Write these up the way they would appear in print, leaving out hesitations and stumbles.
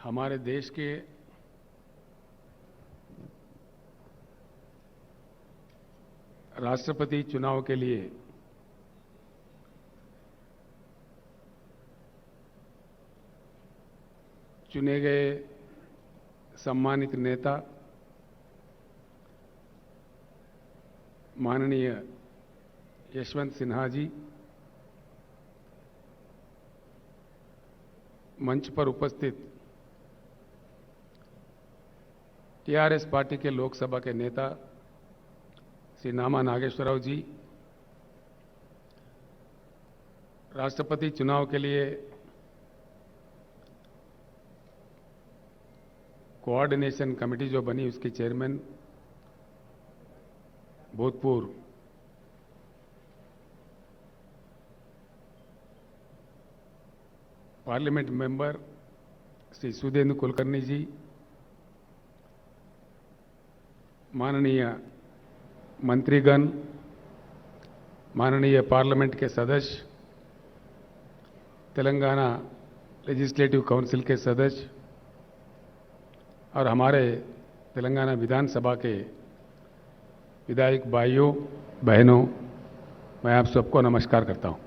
हमारे देश के राष्ट्रपति चुनाव के लिए चुने गए सम्मानित नेता माननीय यशवंत सिन्हा जी, मंच पर उपस्थित टीआरएस पार्टी के लोकसभा के नेता श्री नामा नागेश्वरराव जी, राष्ट्रपति चुनाव के लिए कोऑर्डिनेशन कमेटी जो बनी उसकी चेयरमैन भूतपूर्व पार्लियामेंट मेंबर श्री सुधींद्र कुलकर्णी जी, माननीय मंत्रीगण, माननीय पार्लियामेंट के सदस्य, तेलंगाना लेजिस्लेटिव काउंसिल के सदस्य और हमारे तेलंगाना विधानसभा के विधायक भाइयों बहनों, मैं आप सबको नमस्कार करता हूं।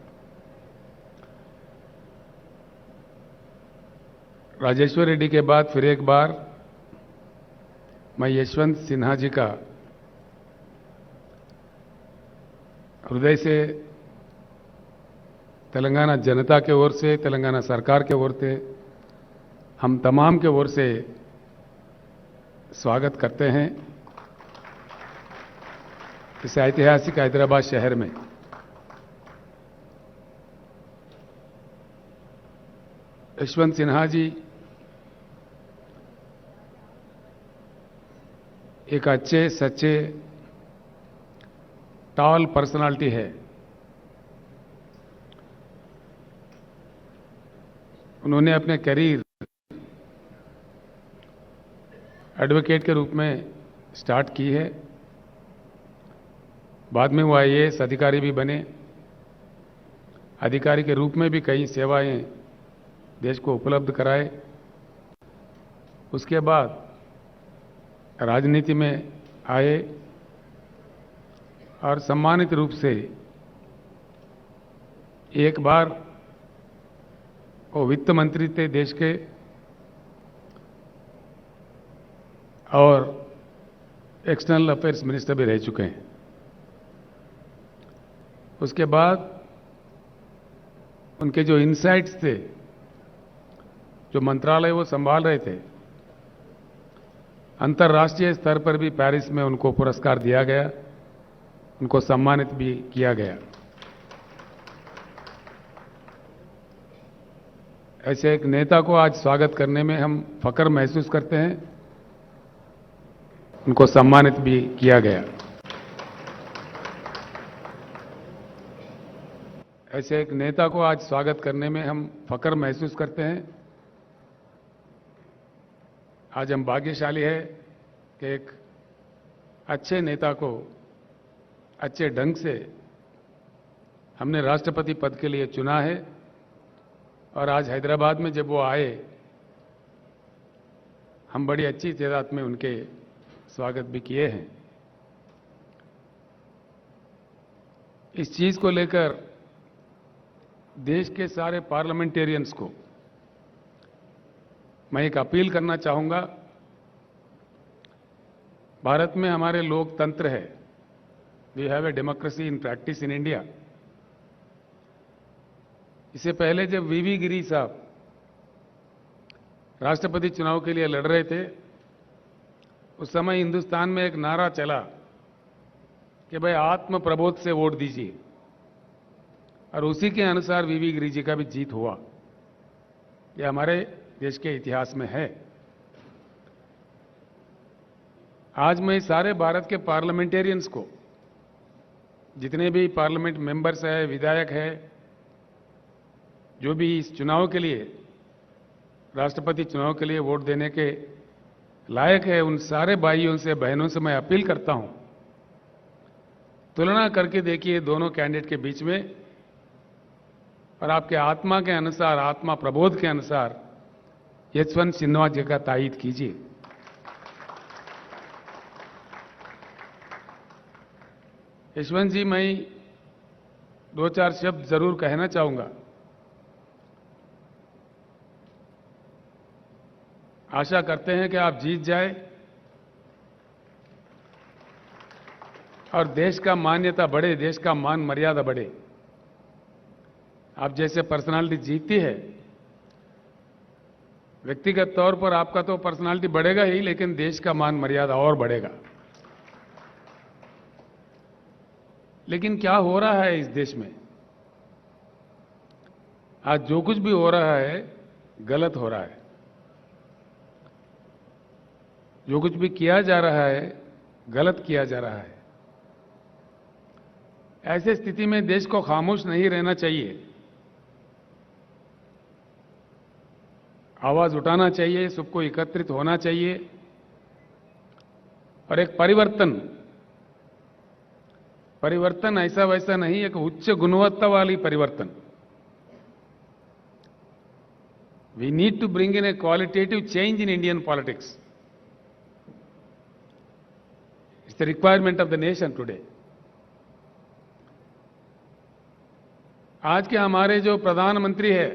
राजेश्वर रेड्डी के बाद फिर एक बार मैं यशवंत सिन्हा जी का हृदय से तेलंगाना जनता के ओर से, तेलंगाना सरकार के ओर से, हम तमाम के ओर से स्वागत करते हैं इस ऐतिहासिक हैदराबाद शहर में। यशवंत सिन्हा जी एक अच्छे सच्चे टॉल पर्सनालिटी है। उन्होंने अपने करियर एडवोकेट के रूप में स्टार्ट की है, बाद में वो आईएएस अधिकारी भी बने, अधिकारी के रूप में भी कई सेवाएं देश को उपलब्ध कराए। उसके बाद राजनीति में आए और सम्मानित रूप से एक बार वो वित्त मंत्री थे देश के और एक्सटर्नल अफेयर्स मिनिस्टर भी रह चुके हैं। उसके बाद उनके जो इनसाइट्स थे, जो मंत्रालय वो संभाल रहे थे, अंतर्राष्ट्रीय स्तर पर भी पेरिस में उनको पुरस्कार दिया गया, उनको सम्मानित भी किया गया। ऐसे एक नेता को आज स्वागत करने में हम फख्र महसूस करते हैं, उनको सम्मानित भी किया गया। ऐसे एक नेता को आज स्वागत करने में हम फख्र महसूस करते हैं। आज हम भाग्यशाली है कि एक अच्छे नेता को अच्छे ढंग से हमने राष्ट्रपति पद के लिए चुना है और आज हैदराबाद में जब वो आए, हम बड़ी अच्छी तादाद में उनके स्वागत भी किए हैं। इस चीज को लेकर देश के सारे पार्लियामेंटेरियंस को मैं एक अपील करना चाहूंगा। भारत में हमारे लोकतंत्र है, we have a democracy in practice in India. इससे पहले जब वीवी गिरी साहब राष्ट्रपति चुनाव के लिए लड़ रहे थे, उस समय हिंदुस्तान में एक नारा चला कि भाई आत्म प्रबोध से वोट दीजिए, और उसी के अनुसार वीवी गिरी जी का भी जीत हुआ। यह हमारे देश के इतिहास में है। आज मैं सारे भारत के पार्लियामेंटेरियंस को, जितने भी पार्लियामेंट मेंबर्स हैं, विधायक हैं, जो भी इस चुनाव के लिए, राष्ट्रपति चुनाव के लिए वोट देने के लायक है, उन सारे भाइयों से बहनों से मैं अपील करता हूं, तुलना करके देखिए दोनों कैंडिडेट के बीच में, और आपके आत्मा के अनुसार, आत्मा प्रबोध के अनुसार यशवंत सिन्हा जी का तायीद कीजिए। यशवंत जी, मैं दो चार शब्द जरूर कहना चाहूंगा। आशा करते हैं कि आप जीत जाए और देश का मान्यता बढ़े, देश का मान मर्यादा बढ़े। आप जैसे पर्सनालिटी जीतती है, व्यक्तिगत तौर पर आपका तो पर्सनालिटी बढ़ेगा ही, लेकिन देश का मान मर्यादा और बढ़ेगा। लेकिन क्या हो रहा है इस देश में? आज जो कुछ भी हो रहा है गलत हो रहा है। जो कुछ भी किया जा रहा है गलत किया जा रहा है। ऐसे स्थिति में देश को खामोश नहीं रहना चाहिए, आवाज उठाना चाहिए, सबको एकत्रित होना चाहिए और एक परिवर्तन ऐसा वैसा नहीं, एक उच्च गुणवत्ता वाली परिवर्तन। We need to bring in a qualitative change in Indian politics. It's the requirement of the nation today. आज के हमारे जो प्रधानमंत्री है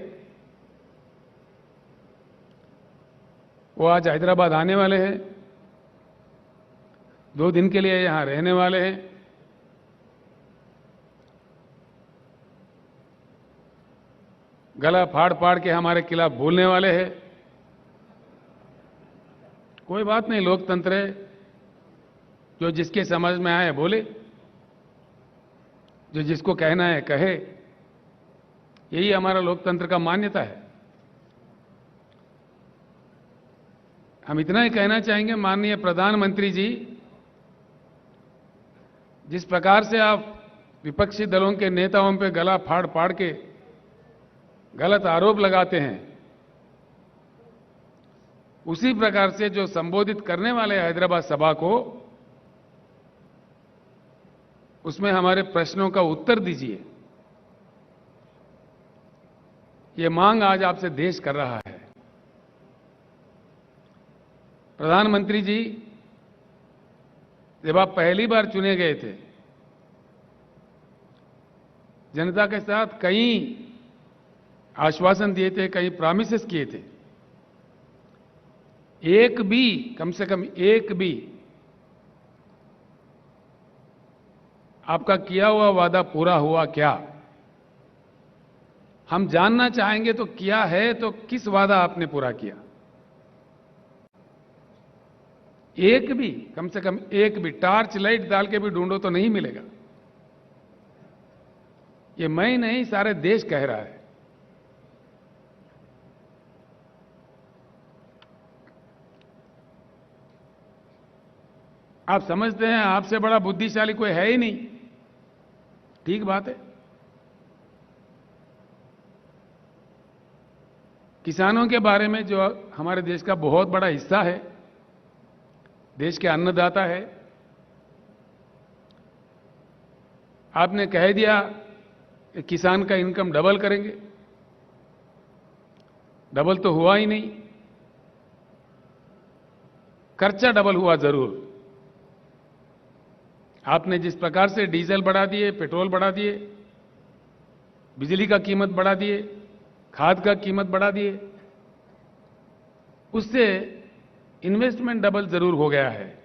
वो आज हैदराबाद आने वाले हैं, 2 दिन के लिए यहां रहने वाले हैं। गला फाड़ फाड़ के हमारे खिलाफ बोलने वाले हैं। कोई बात नहीं, लोकतंत्र है, जो जिसके समझ में आए बोले, जो जिसको कहना है कहे। यही हमारा लोकतंत्र का मान्यता है। हम इतना ही कहना चाहेंगे, माननीय प्रधानमंत्री जी, जिस प्रकार से आप विपक्षी दलों के नेताओं पे गला फाड़ फाड़ के गलत आरोप लगाते हैं, उसी प्रकार से जो संबोधित करने वाले हैदराबाद सभा को, उसमें हमारे प्रश्नों का उत्तर दीजिए। ये मांग आज आपसे देश कर रहा है। प्रधानमंत्री जी, जब आप पहली बार चुने गए थे, जनता के साथ कई आश्वासन दिए थे, कई प्रॉमिसेस किए थे। एक भी, कम से कम एक भी आपका किया हुआ वादा पूरा हुआ क्या? हम जानना चाहेंगे तो किया है तो किस वादा आपने पूरा किया? एक भी, कम से कम एक भी टार्च लाइट डाल के भी ढूंढो तो नहीं मिलेगा। ये मैं नहीं, सारे देश कह रहा है। आप समझते हैं आपसे बड़ा बुद्धिशाली कोई है ही नहीं। ठीक बात है। किसानों के बारे में, जो हमारे देश का बहुत बड़ा हिस्सा है, देश के अन्नदाता है, आपने कह दिया कि किसान का इनकम डबल करेंगे। डबल तो हुआ ही नहीं, खर्चा डबल हुआ जरूर। आपने जिस प्रकार से डीजल बढ़ा दिए, पेट्रोल बढ़ा दिए, बिजली का कीमत बढ़ा दिए, खाद का कीमत बढ़ा दिए, उससे इन्वेस्टमेंट डबल जरूर हो गया है।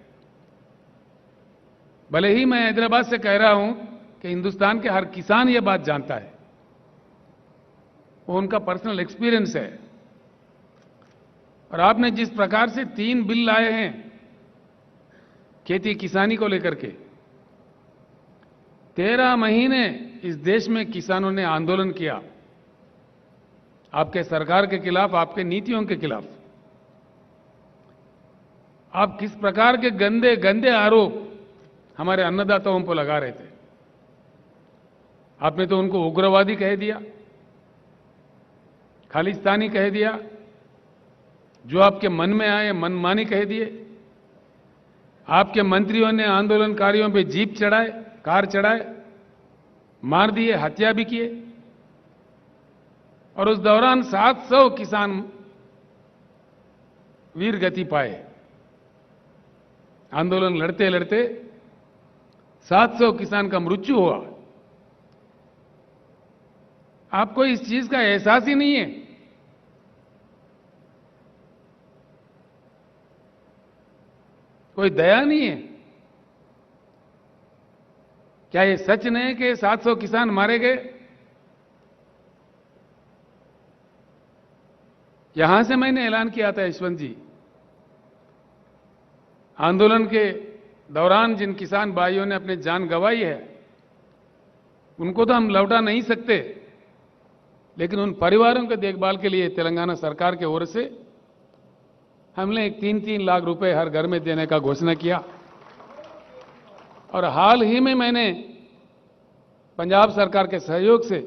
भले ही मैं हैदराबाद से कह रहा हूं कि हिंदुस्तान के हर किसान ये बात जानता है, वो उनका पर्सनल एक्सपीरियंस है। और आपने जिस प्रकार से 3 बिल लाए हैं खेती किसानी को लेकर के, 13 महीने इस देश में किसानों ने आंदोलन किया आपके सरकार के खिलाफ, आपके नीतियों के खिलाफ। आप किस प्रकार के गंदे गंदे आरोप हमारे अन्नदाताओं पर लगा रहे थे। आपने तो उनको उग्रवादी कह दिया, खालिस्तानी कह दिया, जो आपके मन में आए मनमानी कह दिए। आपके मंत्रियों ने आंदोलनकारियों पे जीप चढ़ाए, कार चढ़ाए, मार दिए, हत्या भी किए। और उस दौरान 700 किसान वीर गति पाए। आंदोलन लड़ते लड़ते 700 किसान का मृत्यु हुआ। आपको इस चीज का एहसास ही नहीं है। कोई दया नहीं है। क्या ये सच नहीं कि 700 किसान मारे गए? यहां से मैंने ऐलान किया था, यशवंत जी, आंदोलन के दौरान जिन किसान भाइयों ने अपनी जान गंवाई है उनको तो हम लौटा नहीं सकते, लेकिन उन परिवारों के देखभाल के लिए तेलंगाना सरकार की ओर से हमने 3-3 लाख रुपए हर घर में देने का घोषणा किया। और हाल ही में मैंने पंजाब सरकार के सहयोग से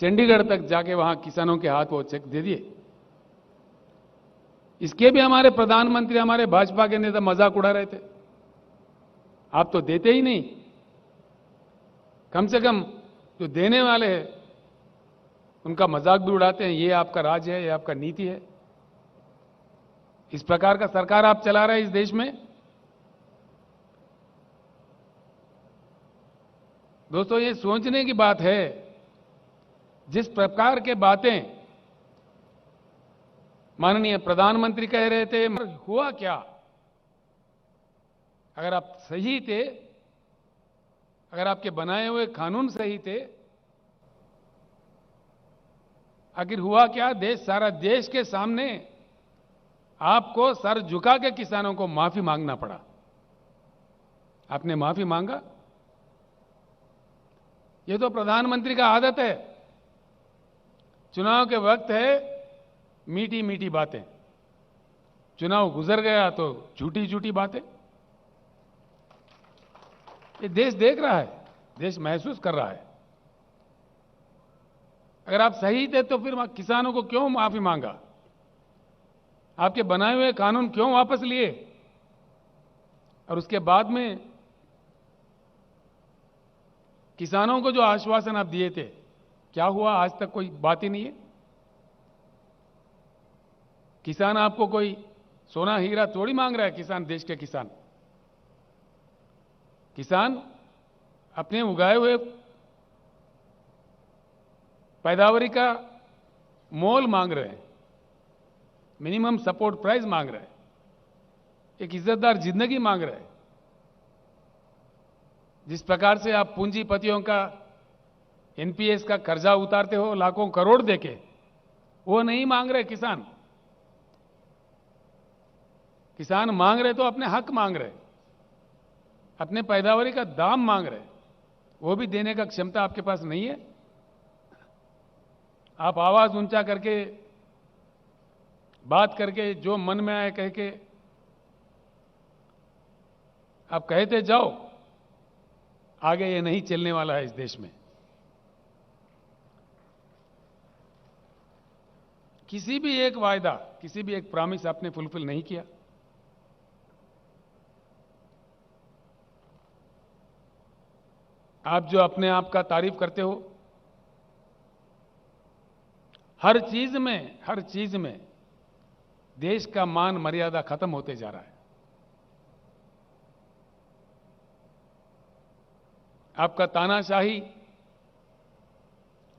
चंडीगढ़ तक जाके वहां किसानों के हाथ वो चेक दे दिए। इसके भी हमारे प्रधानमंत्री, हमारे भाजपा के नेता मजाक उड़ा रहे थे, आप तो देते ही नहीं। कम से कम जो देने वाले हैं उनका मजाक भी उड़ाते हैं। ये आपका राज है, ये आपका नीति है। इस प्रकार का सरकार आप चला रहे हैं इस देश में। दोस्तों, ये सोचने की बात है, जिस प्रकार के बातें माननीय प्रधानमंत्री कह रहे थे, हुआ क्या? अगर आप सही थे, अगर आपके बनाए हुए कानून सही थे, आखिर हुआ क्या? सारा देश के सामने आपको सर झुका के किसानों को माफी मांगना पड़ा। आपने माफी मांगा? ये तो प्रधानमंत्री का आदत है। चुनाव के वक्त है मीठी मीठी बातें, चुनाव गुजर गया तो झूठी झूठी बातें। ये देश देख रहा है, देश महसूस कर रहा है। अगर आप सही थे तो फिर किसानों को क्यों माफी मांगा? आपके बनाए हुए कानून क्यों वापस लिए? और उसके बाद में किसानों को जो आश्वासन आप दिए थे, क्या हुआ? आज तक कोई बात ही नहीं है। किसान आपको कोई सोना हीरा थोड़ी मांग रहा है। किसान, देश के किसान, किसान अपने उगाए हुए पैदावारी का मोल मांग रहे हैं, मिनिमम सपोर्ट प्राइस मांग रहे हैं, एक इज्जतदार जिंदगी मांग रहे हैं। जिस प्रकार से आप पूंजीपतियों का एनपीएस का कर्जा उतारते हो लाखों करोड़ देके, वो नहीं मांग रहे किसान। किसान मांग रहे तो अपने हक मांग रहे, अपने पैदावारी का दाम मांग रहे, वो भी देने का क्षमता आपके पास नहीं है। आप आवाज ऊंचा करके, बात करके, जो मन में आए कह के आप कहते जाओ, आगे ये नहीं चलने वाला है इस देश में। किसी भी एक वायदा, किसी भी एक प्रॉमिस आपने फुलफिल नहीं किया। आप जो अपने आप का तारीफ करते हो, हर चीज में देश का मान मर्यादा खत्म होते जा रहा है। आपका तानाशाही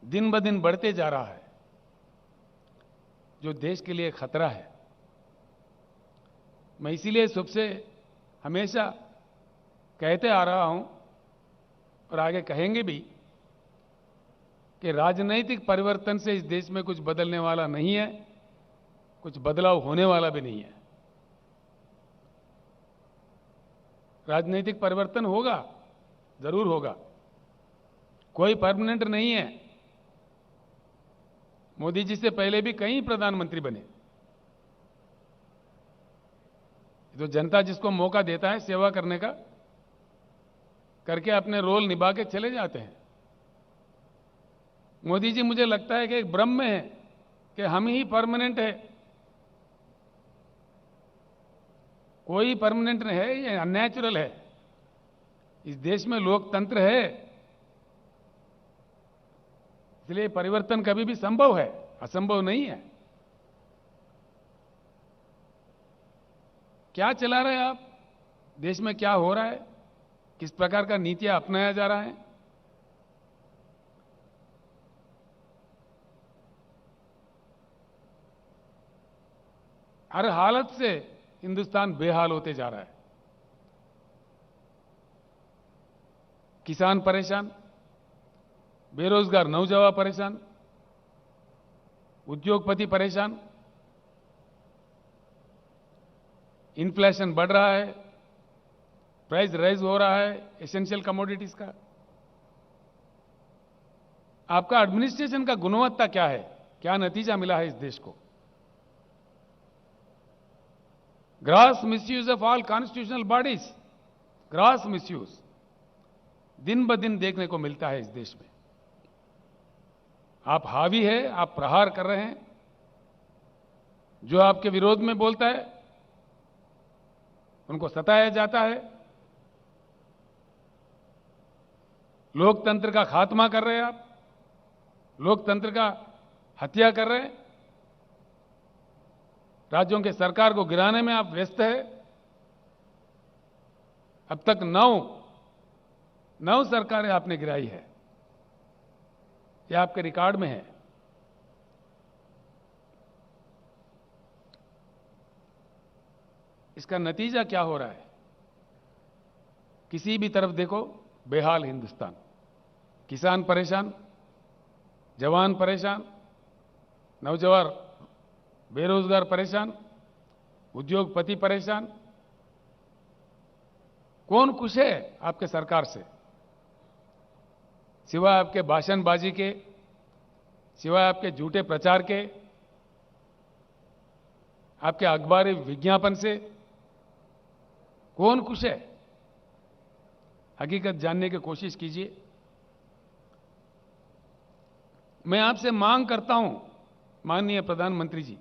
दिन ब दिन बढ़ते जा रहा है, जो देश के लिए खतरा है। मैं इसीलिए सबसे हमेशा कहते आ रहा हूं और आगे कहेंगे भी कि राजनीतिक परिवर्तन से इस देश में कुछ बदलने वाला नहीं है, कुछ बदलाव होने वाला भी नहीं है। राजनीतिक परिवर्तन होगा, जरूर होगा, कोई परमानेंट नहीं है। मोदी जी से पहले भी कई प्रधानमंत्री बने। तो जनता जिसको मौका देता है सेवा करने का, करके अपने रोल निभा के चले जाते हैं। मोदी जी, मुझे लगता है कि एक भ्रम में है कि हम ही परमानेंट है। कोई परमानेंट नहीं है, ये अननेचुरल है। इस देश में लोकतंत्र है, इसलिए परिवर्तन कभी भी संभव है, असंभव नहीं है। क्या चला रहे हैं आप? देश में क्या हो रहा है? किस प्रकार का नीतियां अपनाया जा रहा है? हर हालत से हिंदुस्तान बेहाल होते जा रहा है। किसान परेशान, बेरोजगार नौजवान परेशान, उद्योगपति परेशान, इन्फ्लेशन बढ़ रहा है, प्राइस राइज हो रहा है एसेंशियल कमोडिटीज का। आपका एडमिनिस्ट्रेशन का गुणवत्ता क्या है? क्या नतीजा मिला है इस देश को? Gross misuse of all constitutional bodies, gross misuse दिन ब दिन देखने को मिलता है इस देश में। आप हावी है, आप प्रहार कर रहे हैं। जो आपके विरोध में बोलता है उनको सताया जाता है। लोकतंत्र का खात्मा कर रहे हैं आप, लोकतंत्र का हत्या कर रहे हैं। राज्यों के सरकार को गिराने में आप व्यस्त है। अब तक नौ सरकारें आपने गिराई है, यह आपके रिकॉर्ड में है। इसका नतीजा क्या हो रहा है? किसी भी तरफ देखो बेहाल हिंदुस्तान। किसान परेशान, जवान परेशान, नौजवान बेरोजगार परेशान, उद्योगपति परेशान। कौन खुश है आपके सरकार से? सिवाय आपके भाषणबाजी के, सिवाय आपके झूठे प्रचार के, आपके अखबारी विज्ञापन से कौन खुश है? हकीकत जानने की कोशिश कीजिए। मैं आपसे मांग करता हूं, माननीय प्रधानमंत्री जी,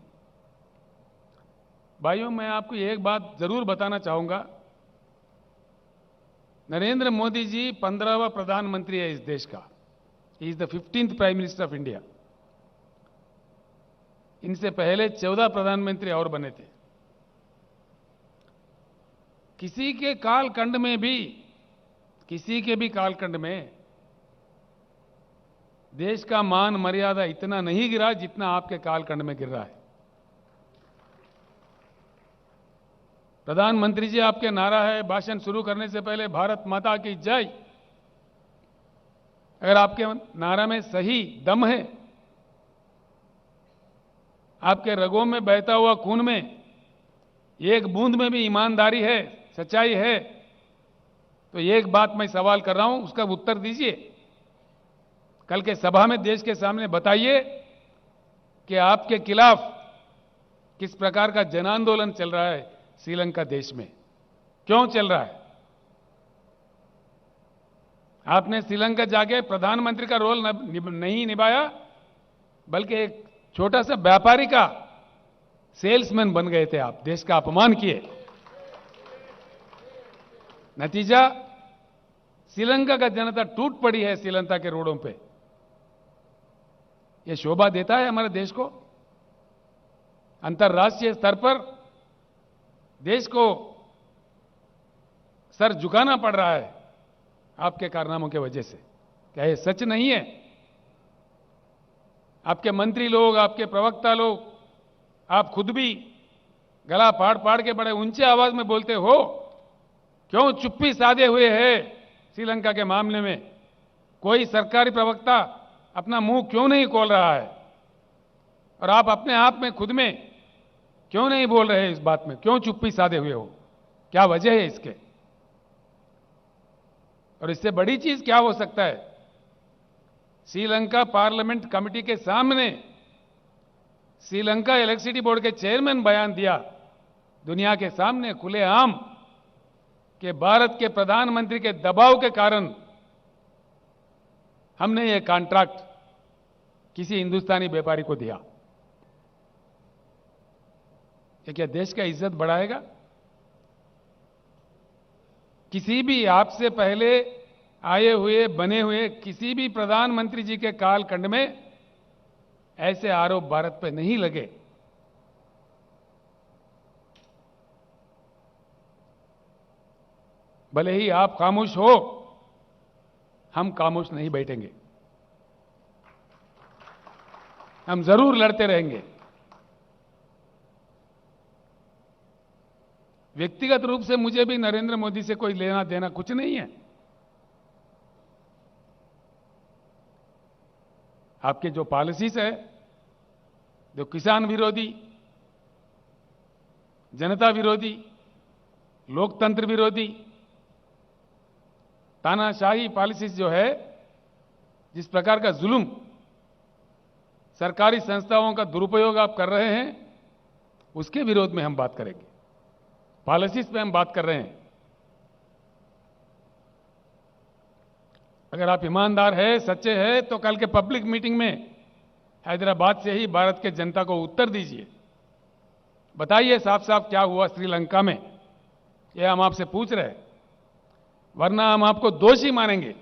भाइयों, मैं आपको एक बात जरूर बताना चाहूंगा। नरेंद्र मोदी जी 15वां प्रधानमंत्री है इस देश का। He is the 15th prime minister of India. इनसे पहले 14 प्रधानमंत्री और बने थे। किसी के कालखंड में भी, किसी के भी कालखंड में देश का मान मर्यादा इतना नहीं गिरा जितना आपके कालखंड में गिर रहा है। प्रधानमंत्री जी, आपके नारा है भाषण शुरू करने से पहले भारत माता की जय। अगर आपके नारा में सही दम है, आपके रगों में बहता हुआ खून में एक बूंद में भी ईमानदारी है, सच्चाई है, तो एक बात मैं सवाल कर रहा हूं, उसका उत्तर दीजिए। कल के सभा में देश के सामने बताइए कि आपके खिलाफ किस प्रकार का जन आंदोलन चल रहा है श्रीलंका देश में, क्यों चल रहा है? आपने श्रीलंका जाके प्रधानमंत्री का रोल नहीं निभाया, बल्कि एक छोटा सा व्यापारी का सेल्समैन बन गए थे आप। देश का अपमान किए। नतीजा, श्रीलंका का जनता टूट पड़ी है श्रीलंका के रोडों पे। यह शोभा देता है हमारे देश को? अंतर्राष्ट्रीय स्तर पर देश को सर झुकाना पड़ रहा है आपके कारनामों के वजह से। क्या यह सच नहीं है? आपके मंत्री लोग, आपके प्रवक्ता लोग, आप खुद भी गला फाड़ फाड़ के बड़े ऊंचे आवाज में बोलते हो। क्यों चुप्पी साधे हुए है श्रीलंका के मामले में? कोई सरकारी प्रवक्ता अपना मुंह क्यों नहीं खोल रहा है? और आप अपने आप में, खुद में क्यों नहीं बोल रहे इस बात में? क्यों चुप्पी साधे हुए हो? क्या वजह है इसके? और इससे बड़ी चीज क्या हो सकता है? श्रीलंका पार्लियामेंट कमेटी के सामने श्रीलंका इलेक्ट्रिसिटी बोर्ड के चेयरमैन बयान दिया दुनिया के सामने खुलेआम कि भारत के प्रधानमंत्री के दबाव के कारण हमने ये कॉन्ट्रैक्ट किसी हिंदुस्तानी व्यापारी को दिया। ये क्या देश का इज्जत बढ़ाएगा? किसी भी आपसे पहले आए हुए, बने हुए किसी भी प्रधानमंत्री जी के कालखंड में ऐसे आरोप भारत पर नहीं लगे। भले ही आप खामोश हो, हम खामोश नहीं बैठेंगे। हम जरूर लड़ते रहेंगे। व्यक्तिगत रूप से मुझे भी नरेंद्र मोदी से कोई लेना देना कुछ नहीं है। आपके जो पॉलिसीज है, जो किसान विरोधी, जनता विरोधी, लोकतंत्र विरोधी, तानाशाही पॉलिसीज जो है, जिस प्रकार का जुल्म, सरकारी संस्थाओं का दुरुपयोग आप कर रहे हैं, उसके विरोध में हम बात करेंगे। पॉलिसीज पे हम बात कर रहे हैं। अगर आप ईमानदार है, सच्चे हैं, तो कल के पब्लिक मीटिंग में हैदराबाद से ही भारत के जनता को उत्तर दीजिए। बताइए साफ साफ क्या हुआ श्रीलंका में, यह हम आपसे पूछ रहे हैं। वरना हम आपको दोषी मानेंगे,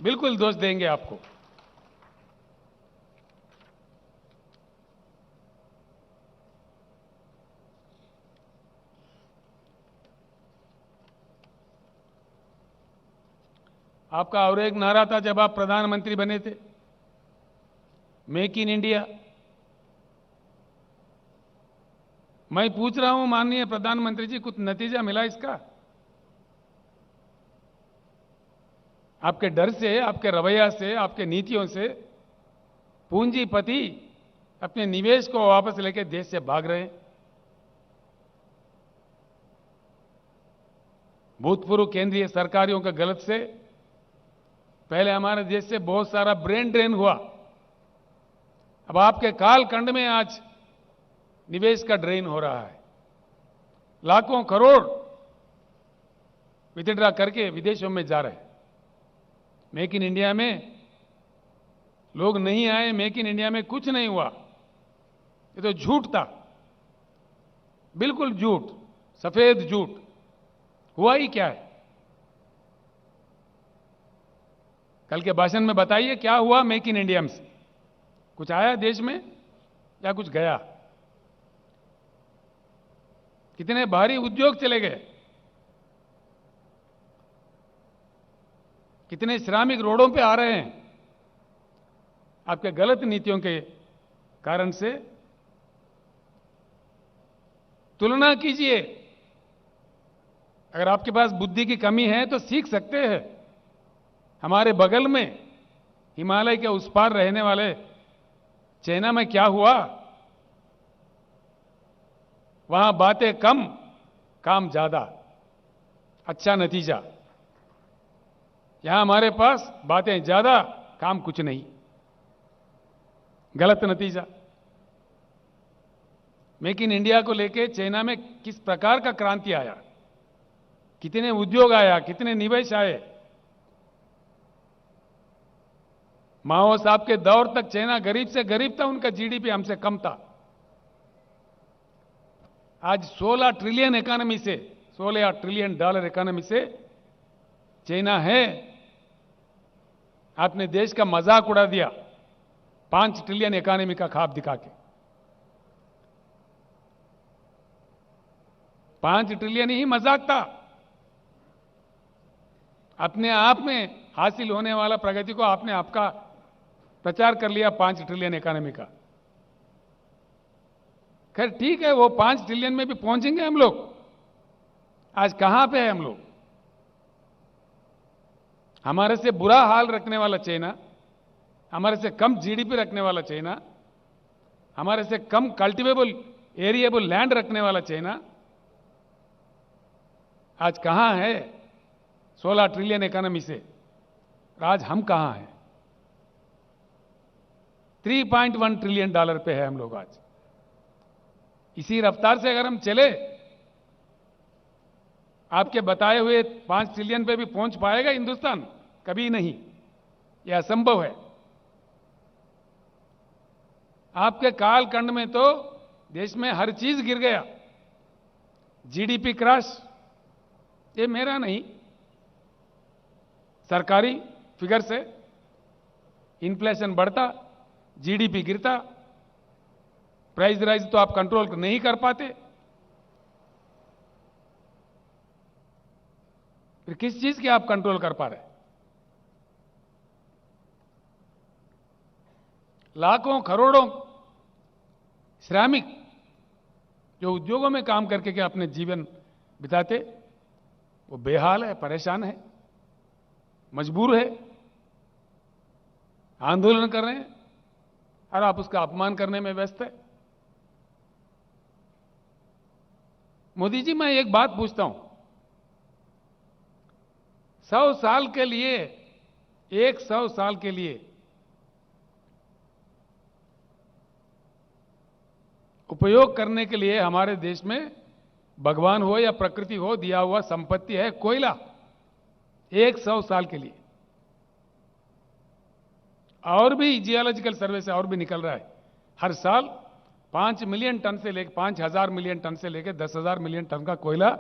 बिल्कुल दोष देंगे आपको। आपका और एक नारा था जब आप प्रधानमंत्री बने थे, मेक इन इंडिया। मैं पूछ रहा हूं माननीय प्रधानमंत्री जी, कुछ नतीजा मिला इसका? आपके डर से, आपके रवैया से, आपके नीतियों से पूंजीपति अपने निवेश को वापस लेकर देश से भाग रहे हैं। भूतपूर्व केंद्रीय सरकारों के गलत से पहले हमारे देश से बहुत सारा ब्रेन ड्रेन हुआ। अब आपके कालखंड में आज निवेश का ड्रेन हो रहा है। लाखों करोड़ विथड्रा करके विदेशों में जा रहे हैं। मेक इन इंडिया में लोग नहीं आए, मेक इन इंडिया में कुछ नहीं हुआ। ये तो झूठ था, बिल्कुल झूठ, सफेद झूठ। हुआ ही क्या है? कल के भाषण में बताइए क्या हुआ मेक इन इंडिया से? कुछ आया देश में या कुछ गया? कितने भारी उद्योग चले गए? कितने श्रमिक रोडों पे आ रहे हैं आपके गलत नीतियों के कारण से? तुलना कीजिए। अगर आपके पास बुद्धि की कमी है तो सीख सकते हैं। हमारे बगल में हिमालय के उस पार रहने वाले चाइना में क्या हुआ? वहां बातें कम, काम ज्यादा, अच्छा नतीजा। यहां हमारे पास बातें ज्यादा, काम कुछ नहीं, गलत नतीजा। मेक इन इंडिया को लेके चाइना में किस प्रकार का क्रांति आया, कितने उद्योग आया, कितने निवेश आए। माओ साहब के दौर तक चाइना गरीब से गरीब था, उनका जीडीपी हमसे कम था। आज 16 ट्रिलियन इकोनॉमी से, 16 ट्रिलियन डॉलर इकोनॉमी से चाइना है। आपने देश का मजाक उड़ा दिया 5 ट्रिलियन इकोनॉमी का ख्वाब दिखा के। 5 ट्रिलियन ही मजाक था। अपने आप में हासिल होने वाला प्रगति को आपने आपका प्रचार कर लिया 5 ट्रिलियन इकोनॉमी का। खैर ठीक है, वो 5 ट्रिलियन में भी पहुंचेंगे हम लोग। आज कहां पे है हम लोग? हमारे से बुरा हाल रखने वाला चाइना, हमारे से कम जीडीपी रखने वाला चाइना, हमारे से कम कल्टिवेबल एरिएबल लैंड रखने वाला चाइना आज कहां है? 16 ट्रिलियन इकोनॉमी से आज हम कहां हैं? 3.1 ट्रिलियन डॉलर पे है हम लोग आज। इसी रफ्तार से अगर हम चले, आपके बताए हुए 5 ट्रिलियन पे भी पहुंच पाएगा हिंदुस्तान? कभी नहीं, यह असंभव है। आपके कालखंड में तो देश में हर चीज गिर गया। जीडीपी क्रैश, ये मेरा नहीं, सरकारी फिगर से इन्फ्लेशन बढ़ता, जीडीपी गिरता, प्राइस राइज तो आप कंट्रोल नहीं कर पाते। फिर किस चीज की आप कंट्रोल कर पा रहे? लाखों करोड़ों श्रमिक जो उद्योगों में काम करके के अपने जीवन बिताते, वो बेहाल है, परेशान है, मजबूर है, आंदोलन कर रहे हैं, और आप उसका अपमान करने में व्यस्त है। मोदी जी, मैं एक बात पूछता हूं, 100 साल के लिए, 100 साल के लिए उपयोग करने के लिए हमारे देश में भगवान हो या प्रकृति हो दिया हुआ संपत्ति है कोयला, 100 साल के लिए। और भी जियोलॉजिकल सर्वे से और भी निकल रहा है, हर साल 5 मिलियन टन से लेकर 5,000 मिलियन टन से लेकर 10,000 मिलियन टन का कोयला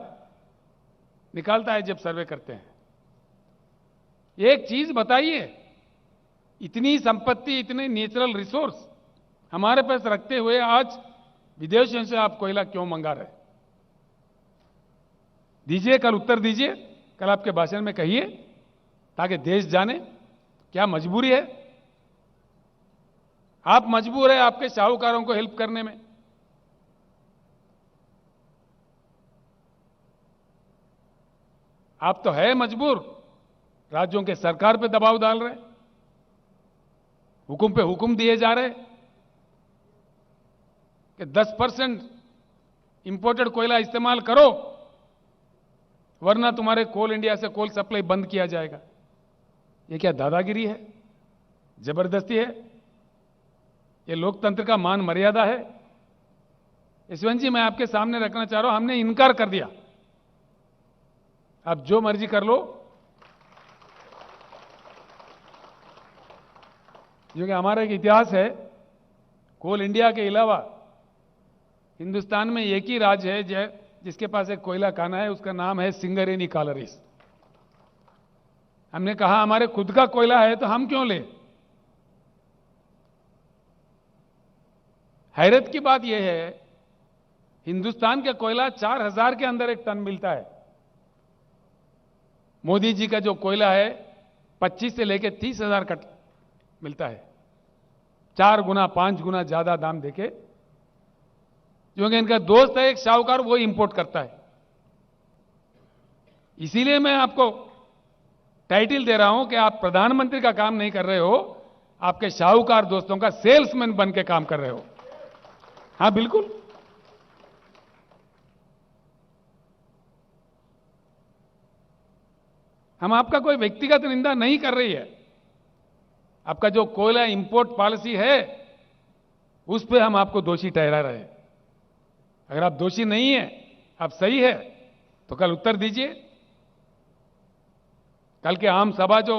निकालता है जब सर्वे करते हैं। एक चीज बताइए, इतनी संपत्ति, इतने नेचुरल रिसोर्स हमारे पास रखते हुए आज विदेशों से आप कोयला क्यों मंगा रहे? दीजिए, कल उत्तर दीजिए, कल आपके भाषण में कहिए, ताकि देश जाने क्या मजबूरी है। आप मजबूर है आपके साहूकारों को हेल्प करने में। आप तो है मजबूर, राज्यों के सरकार पे दबाव डाल रहे, हुकुम पे हुकुम दिए जा रहे कि 10% इंपोर्टेड कोयला इस्तेमाल करो, वरना तुम्हारे कोल इंडिया से कोल सप्लाई बंद किया जाएगा। ये क्या दादागिरी है, जबरदस्ती है? ये लोकतंत्र का मान मर्यादा है? यशवंत जी, मैं आपके सामने रखना चाह रहा हूं, हमने इनकार कर दिया, आप जो मर्जी कर लो, क्योंकि हमारा एक इतिहास है, कोल इंडिया के अलावा हिंदुस्तान में एक ही राज्य है जिसके पास एक कोयला खाना है, उसका नाम है सिंगरेनी कालरीज। हमने कहा हमारे खुद का कोयला है तो हम क्यों ले? हैरत की बात यह है, हिंदुस्तान का कोयला 4,000 के अंदर एक टन मिलता है। मोदी जी का जो कोयला है 25 से लेकर 30,000 का मिलता है, 4 गुना 5 गुना ज्यादा दाम देके, क्योंकि इनका दोस्त है एक साहूकार, वो इंपोर्ट करता है। इसीलिए मैं आपको टाइटल दे रहा हूं कि आप प्रधानमंत्री का काम नहीं कर रहे हो, आपके साहूकार दोस्तों का सेल्समैन बन के काम कर रहे हो। हां, बिल्कुल। हम आपका कोई व्यक्तिगत निंदा नहीं कर रही है, आपका जो कोयला इंपोर्ट पॉलिसी है उस पर हम आपको दोषी ठहरा रहे हैं। अगर आप दोषी नहीं है, आप सही है, तो कल उत्तर दीजिए। कल के आम सभा जो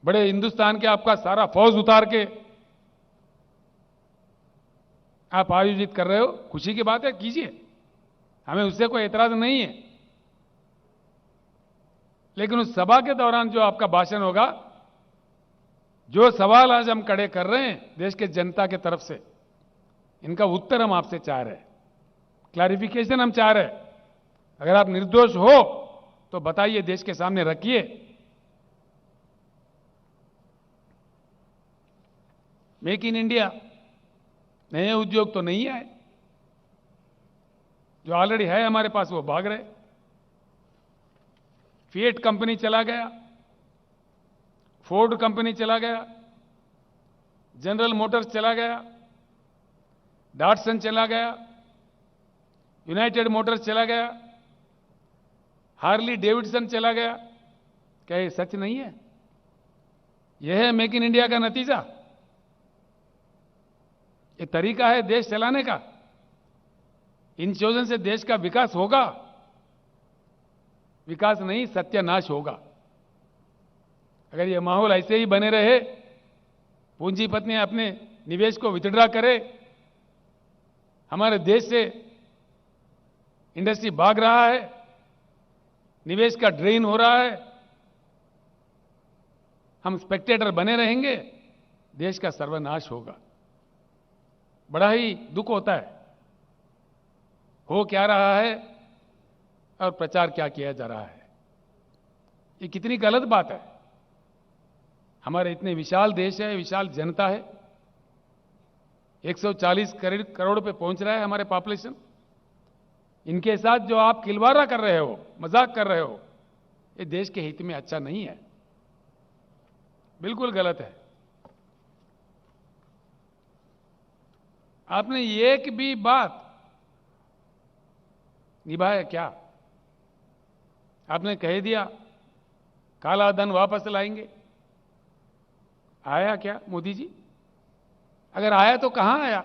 बड़े हिंदुस्तान के आपका सारा फौज उतार के आप आयोजित कर रहे हो, खुशी की बात है, कीजिए, हमें उससे कोई एतराज नहीं है। लेकिन उस सभा के दौरान जो आपका भाषण होगा, जो सवाल आज हम खड़े कर रहे हैं देश के जनता के तरफ से, इनका उत्तर हम आपसे चाह रहे हैं, क्लैरिफिकेशन हम चाह रहे हैं। अगर आप निर्दोष हो तो बताइए, देश के सामने रखिए। मेक इन इंडिया, नए उद्योग तो नहीं आए, जो ऑलरेडी है हमारे पास वो भाग रहे। फिएट कंपनी चला गया, फोर्ड कंपनी चला गया, जनरल मोटर्स चला गया, डॉटसन चला गया, यूनाइटेड मोटर्स चला गया, हार्ली डेविडसन चला गया। क्या ये सच नहीं है? यह है मेक इन इंडिया का नतीजा? ये तरीका है देश चलाने का? इन चीजों से देश का विकास होगा? विकास नहीं, सत्यानाश होगा। अगर ये माहौल ऐसे ही बने रहे, पूंजीपति अपने निवेश को विथड्रा करे, हमारे देश से इंडस्ट्री भाग रहा है, निवेश का ड्रेन हो रहा है, हम स्पेक्टेटर बने रहेंगे, देश का सर्वनाश होगा। बड़ा ही दुख होता है, हो क्या रहा है और प्रचार क्या किया जा रहा है। ये कितनी गलत बात है। हमारे इतने विशाल देश है, विशाल जनता है, 140 करोड़ पे पहुंच रहा है हमारे पॉपुलेशन। इनके साथ जो आप खिलवाड़ा कर रहे हो, मजाक कर रहे हो, ये देश के हित में अच्छा नहीं है, बिल्कुल गलत है। आपने एक भी बात निभाया क्या? आपने कह दिया काला धन वापस लाएंगे, आया क्या मोदी जी? अगर आया तो कहां आया?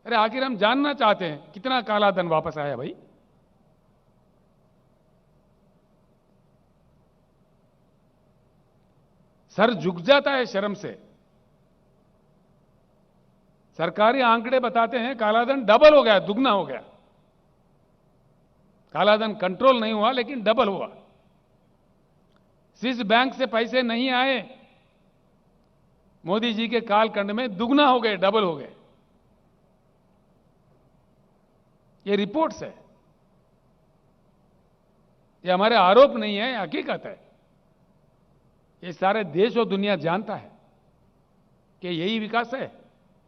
अरे आखिर हम जानना चाहते हैं कितना काला धन वापस आया भाई। सर झुक जाता है शर्म से। सरकारी आंकड़े बताते हैं कालाधन डबल हो गया, दुगना हो गया। कालाधन कंट्रोल नहीं हुआ लेकिन डबल हुआ। स्विस बैंक से पैसे नहीं आए, मोदी जी के कालखंड में दुगना हो गए, डबल हो गए। ये रिपोर्ट्स है, ये हमारे आरोप नहीं है, ये हकीकत है। ये सारे देश और दुनिया जानता है कि यही विकास है,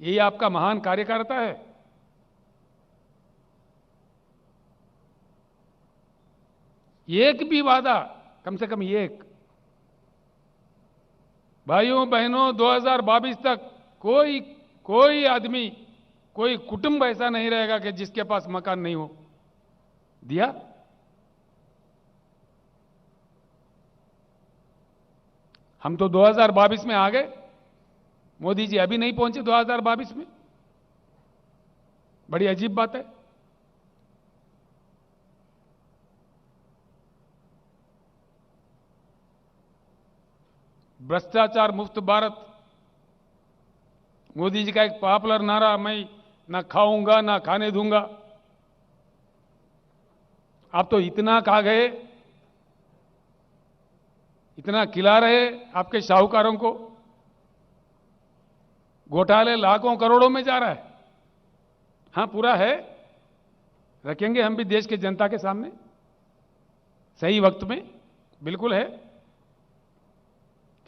यही आपका महान कार्यकारिता है। एक भी वादा, कम से कम एक, भाइयों बहनों 2022 तक कोई आदमी, कोई कुटुंब ऐसा नहीं रहेगा कि जिसके पास मकान नहीं हो। दिया? हम तो 2022 में आ गए, मोदी जी अभी नहीं पहुंचे 2022 में। बड़ी अजीब बात है। भ्रष्टाचार मुक्त भारत, मोदी जी का एक पॉपुलर नारा, मैं ना खाऊंगा ना खाने दूंगा। आप तो इतना खा गए, इतना खिला रहे आपके साहूकारों को, घोटाले लाखों करोड़ों में जा रहा है। हां पूरा है, रखेंगे हम भी देश के जनता के सामने सही वक्त में, बिल्कुल है।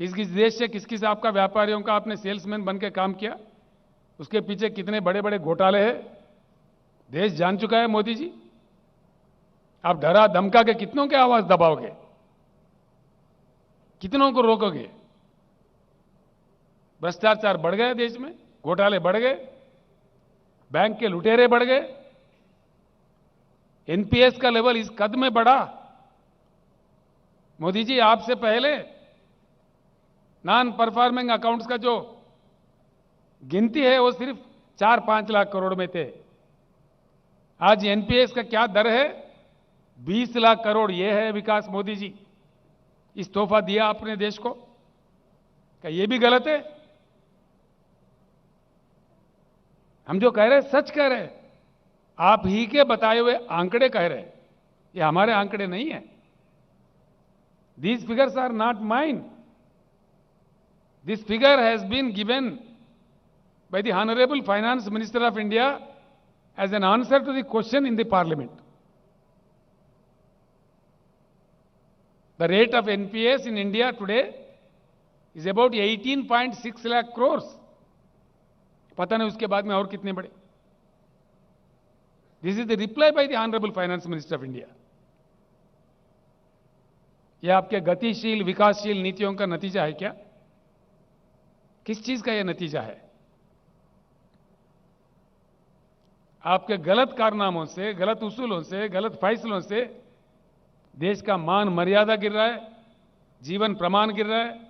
किस किस देश से किस किस आपका व्यापारियों का आपने सेल्समैन बन के काम किया, उसके पीछे कितने बड़े बड़े घोटाले हैं, देश जान चुका है मोदी जी। आप डरा धमका के कितनों की आवाज दबाओगे, कितनों को रोकोगे? भ्रष्टाचार बढ़ गए देश में, घोटाले बढ़ गए, बैंक के लुटेरे बढ़ गए, एनपीएस का लेवल इस कद में बढ़ा। मोदी जी आपसे पहले नॉन परफॉर्मिंग अकाउंट्स का जो गिनती है वो सिर्फ 4-5 लाख करोड़ में थे। आज एनपीएस का क्या दर है? 20 लाख करोड़। ये है विकास मोदी जी, इस तोहफा दिया आपने देश को। क्या ये भी गलत है? हम जो कह रहे हैं सच कह रहे हैं, आप ही के बताए हुए आंकड़े कह रहे हैं, ये हमारे आंकड़े नहीं है। These figures are not mine. This figure has been given by the Honorable Finance Minister of India as an answer to the question in the Parliament. The rate of NPS in India today is about 18.6 lakh crores. पता नहीं उसके बाद में और कितने बड़े। This is the reply by the Honorable Finance Minister of India. यह आपके गतिशील विकासशील नीतियों का नतीजा है क्या? किस चीज का यह नतीजा है? आपके गलत कारनामों से, गलत उसूलों से, गलत फैसलों से देश का मान मर्यादा गिर रहा है, जीवन प्रमाण गिर रहा है,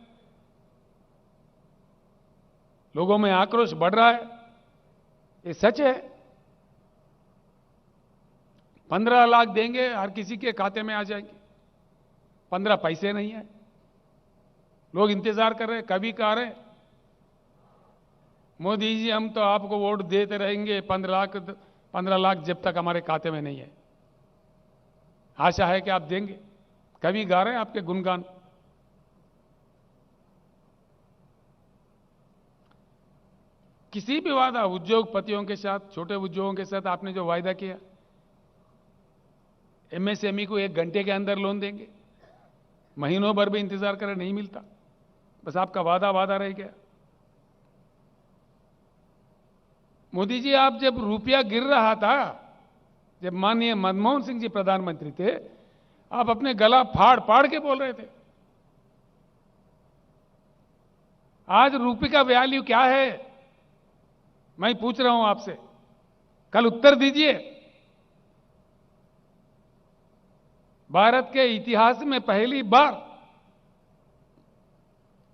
लोगों में आक्रोश बढ़ रहा है। ये सच है। 15 लाख देंगे, हर किसी के खाते में आ जाएंगे। 15 पैसे नहीं है। लोग इंतजार कर रहे हैं, कभी कह रहे हैं मोदी जी हम तो आपको वोट देते रहेंगे 15 लाख जब तक हमारे खाते में नहीं है। आशा है कि आप देंगे। कभी गा रहे हैं आपके गुणगान। किसी भी वादा, उद्योगपतियों के साथ, छोटे उद्योगों के साथ आपने जो वायदा किया, एमएसएमई को 1 घंटे के अंदर लोन देंगे, महीनों भर भी इंतजार करें, नहीं मिलता। बस आपका वादा वादा रह गया। मोदी जी, आप जब रुपया गिर रहा था, जब माननीय मनमोहन सिंह जी प्रधानमंत्री थे, आप अपने गला फाड़ फाड़ के बोल रहे थे। आज रुपये का वैल्यू क्या है, मैं पूछ रहा हूं आपसे, कल उत्तर दीजिए। भारत के इतिहास में पहली बार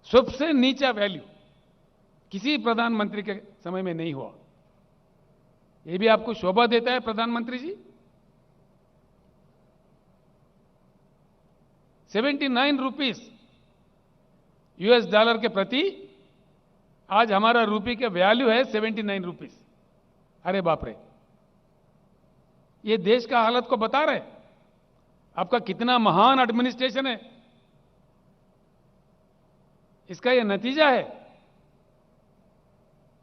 सबसे नीचा वैल्यू किसी प्रधानमंत्री के समय में नहीं हुआ। यह भी आपको शोभा देता है प्रधानमंत्री जी? 79 रुपीस यूएस डॉलर के प्रति आज हमारा रुपये का वैल्यू है 79 रुपीस। अरे बाप रे, ये देश का हालत को बता रहे हैं। आपका कितना महान एडमिनिस्ट्रेशन है, इसका यह नतीजा है।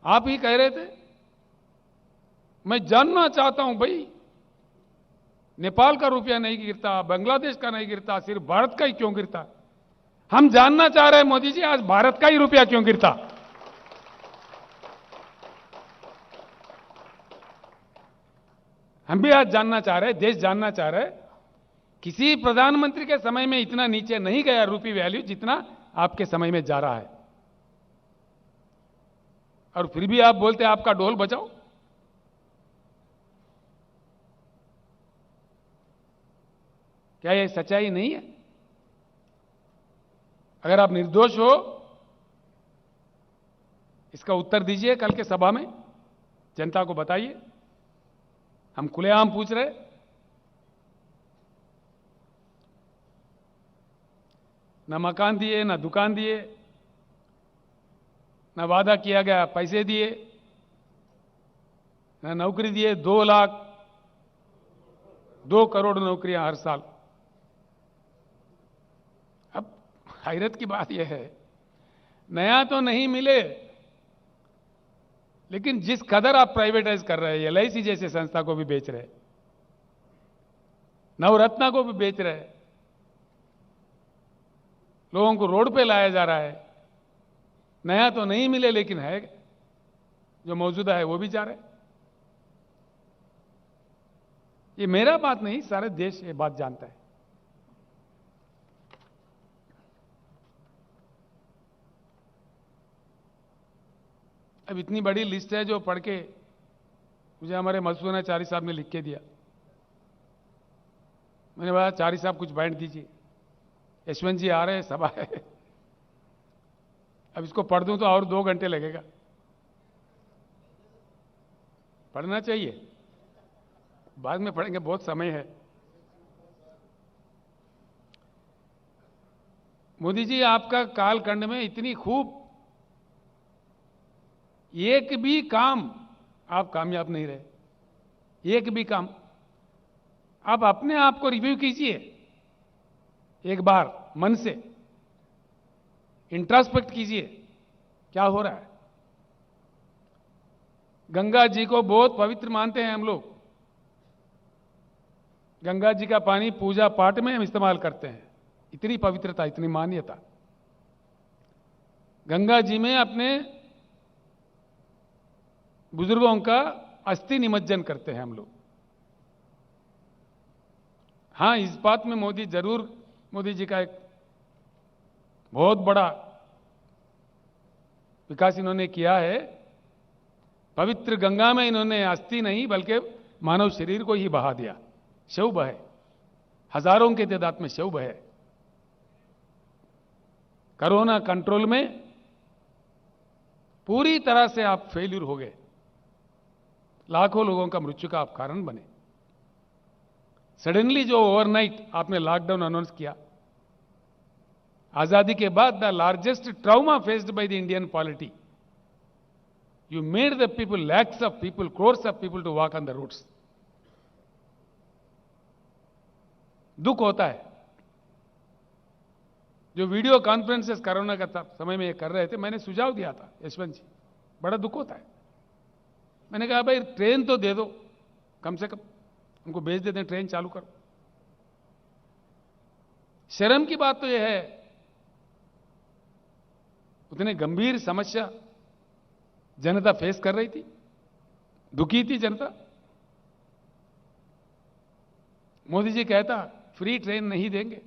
आप ही कह रहे थे, मैं जानना चाहता हूं भाई, नेपाल का रुपया नहीं गिरता, बांग्लादेश का नहीं गिरता, सिर्फ भारत का ही क्यों गिरता? हम जानना चाह रहे हैं मोदी जी, आज भारत का ही रुपया क्यों गिरता? हम भी आज जानना चाह रहे हैं, देश जानना चाह रहे हैं। किसी प्रधानमंत्री के समय में इतना नीचे नहीं गया रुपये वैल्यू जितना आपके समय में जा रहा है। और फिर भी आप बोलते हैं आपका ढोल बजाओ। क्या यह सच्चाई नहीं है? अगर आप निर्दोष हो, इसका उत्तर दीजिए कल के सभा में, जनता को बताइए। हम खुलेआम पूछ रहे। न मकान दिए, न दुकान दिए, न वादा किया गया पैसे दिए, न नौकरी दिए। 2 लाख 2 करोड़ नौकरियां हर साल। अब हैरत की बात यह है, नया तो नहीं मिले, लेकिन जिस कदर आप प्राइवेटाइज कर रहे हैं, एलआईसी जैसे संस्था को भी बेच रहे, नवरत्ना को भी बेच रहे, लोगों को रोड पे लाया जा रहा है। नया तो नहीं मिले, लेकिन है जो मौजूदा है वो भी जा रहे। ये मेरा बात नहीं, सारे देश ये बात जानता है। अब इतनी बड़ी लिस्ट है जो पढ़ के मुझे हमारे मधुसूदनाचार्य साहब ने लिख के दिया। मैंने बोला, चारी साहब कुछ बांट दीजिए, यशवंत जी आ रहे हैं, सभा है। अब इसको पढ़ दूं तो और 2 घंटे लगेगा। पढ़ना चाहिए, बाद में पढ़ेंगे, बहुत समय है। मोदी जी, आपका कालखंड में इतनी खूब, एक भी काम आप कामयाब नहीं रहे। एक भी काम। आप अपने आप को रिव्यू कीजिए एक बार, मन से इंट्रोस्पेक्ट कीजिए, क्या हो रहा है। गंगा जी को बहुत पवित्र मानते हैं हम लोग। गंगा जी का पानी पूजा पाठ में हम इस्तेमाल करते हैं। इतनी पवित्रता, इतनी मान्यता। गंगा जी में अपने बुजुर्गों का अस्थि निमज्जन करते हैं हम लोग। हां, इस बात में मोदी जी का एक बहुत बड़ा विकास इन्होंने किया है। पवित्र गंगा में इन्होंने अस्थि नहीं बल्कि मानव शरीर को ही बहा दिया। शव बहे, हजारों के तादाद में शव बहे। कोरोना कंट्रोल में पूरी तरह से आप फेल्यूर हो गए। लाखों लोगों का मृत्यु का आप कारण बने। सडनली जो ओवरनाइट आपने लॉकडाउन अनाउंस किया, आजादी के बाद the largest trauma faced by the Indian polity, you made the people, lakhs of people, crores of people to walk on the roads. दुख होता है। जो वीडियो कॉन्फ्रेंसेस कोरोना का समय में ये कर रहे थे, मैंने सुझाव दिया था, यशवंत जी, बड़ा दुख होता है। मैंने कहा भाई ट्रेन तो दे दो, कम से कम उनको भेज देते हैं, ट्रेन चालू करो। शर्म की बात तो यह है, उतने गंभीर समस्या जनता फेस कर रही थी, दुखी थी जनता। मोदी जी कहता फ्री ट्रेन नहीं देंगे।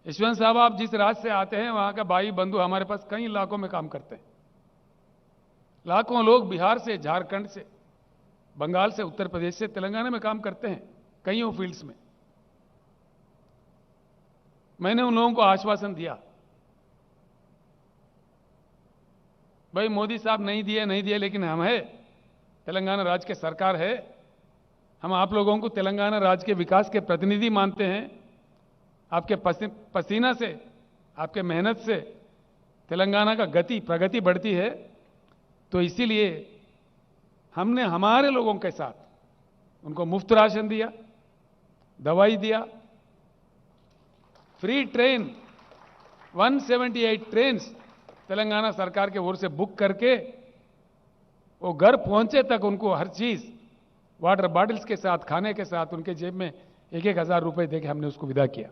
यशवंत साहब, आप जिस राज्य से आते हैं वहां का भाई बंधु हमारे पास कई इलाकों में काम करते हैं। लाखों लोग बिहार से, झारखंड से, बंगाल से, उत्तर प्रदेश से, तेलंगाना में काम करते हैं, कईयों फील्ड्स में। मैंने उन लोगों को आश्वासन दिया, भाई मोदी साहब नहीं दिए, लेकिन हम है, तेलंगाना राज्य की सरकार है, हम आप लोगों को तेलंगाना राज्य के विकास के प्रतिनिधि मानते हैं। आपके पसीना से, आपके मेहनत से तेलंगाना का प्रगति बढ़ती है, तो इसीलिए हमने हमारे लोगों के साथ उनको मुफ्त राशन दिया, दवाई दिया, फ्री ट्रेन 178 ट्रेन तेलंगाना सरकार के ओर से बुक करके वो घर पहुंचे तक उनको हर चीज, वाटर बॉटल्स के साथ, खाने के साथ, उनके जेब में 1-1 हजार रुपए देके हमने उसको विदा किया।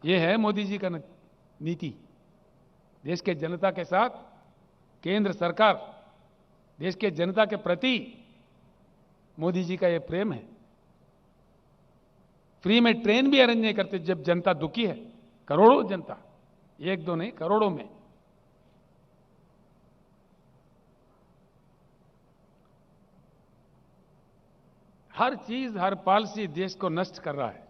ये है मोदी जी का नीति। देश के जनता के साथ केंद्र सरकार, देश के जनता के प्रति मोदी जी का ये प्रेम है। फ्री में ट्रेन भी अरेंज नहीं करते जब जनता दुखी है। करोड़ों जनता, एक दो नहीं, करोड़ों में। हर चीज, हर पॉलिसी देश को नष्ट कर रहा है।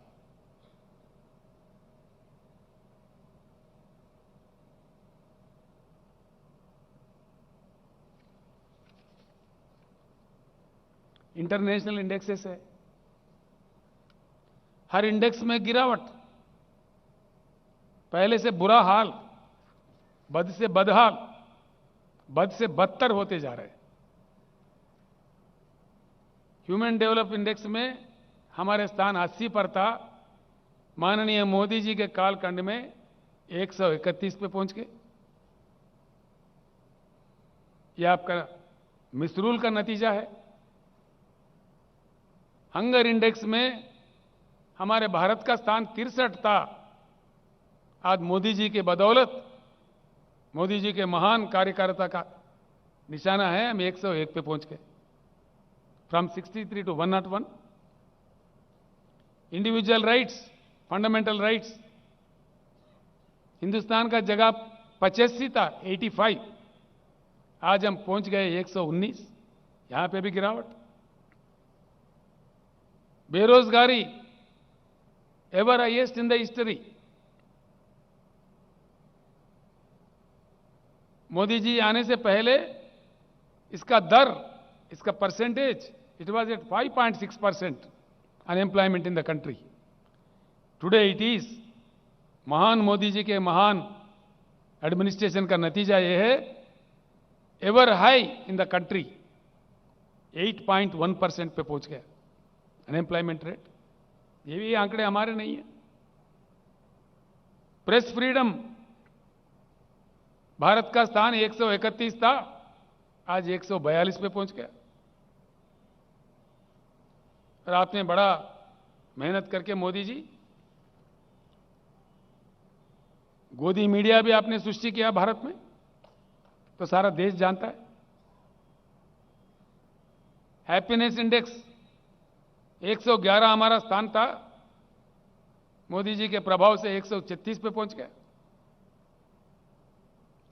इंटरनेशनल इंडेक्सेस है, हर इंडेक्स में गिरावट, पहले से बुरा हाल, बद से बदहाल, बद से बदतर होते जा रहे हैं। ह्यूमन डेवलप इंडेक्स में हमारे स्थान 80 पर था, माननीय मोदी जी के कालखंड में 131 पे पहुंच गए। यह आपका मिसरूल का नतीजा है। हंगर इंडेक्स में हमारे भारत का स्थान 63 था, आज मोदी जी की बदौलत, मोदी जी के महान कार्यकारिता का निशाना है, हम 101 पे पहुंच गए, from 63 to 101। Individual rights, fundamental rights, Hindustan का जगह 85 था, 85, आज हम पहुंच गए 119, यहां पे भी गिरावट। बेरोजगारी ever highest in the history. Modi ji आने से पहले इसका दर, इसका percentage, it was at 5.6% unemployment in the country. Today it is, महान मोदी जी के महान एडमिनिस्ट्रेशन का नतीजा यह है, ever high in the country, 8.1% पे पहुंच गया अनएम्प्लॉयमेंट रेट। ये भी आंकड़े हमारे नहीं है। प्रेस फ्रीडम, भारत का स्थान 131 था, आज 142 पे पहुंच गया। और आपने बड़ा मेहनत करके मोदी जी, गोदी मीडिया भी आपने सृष्टि किया भारत में, तो सारा देश जानता है। हैप्पीनेस इंडेक्स 111 हमारा स्थान था, मोदी जी के प्रभाव से 136 पे पहुंच गया।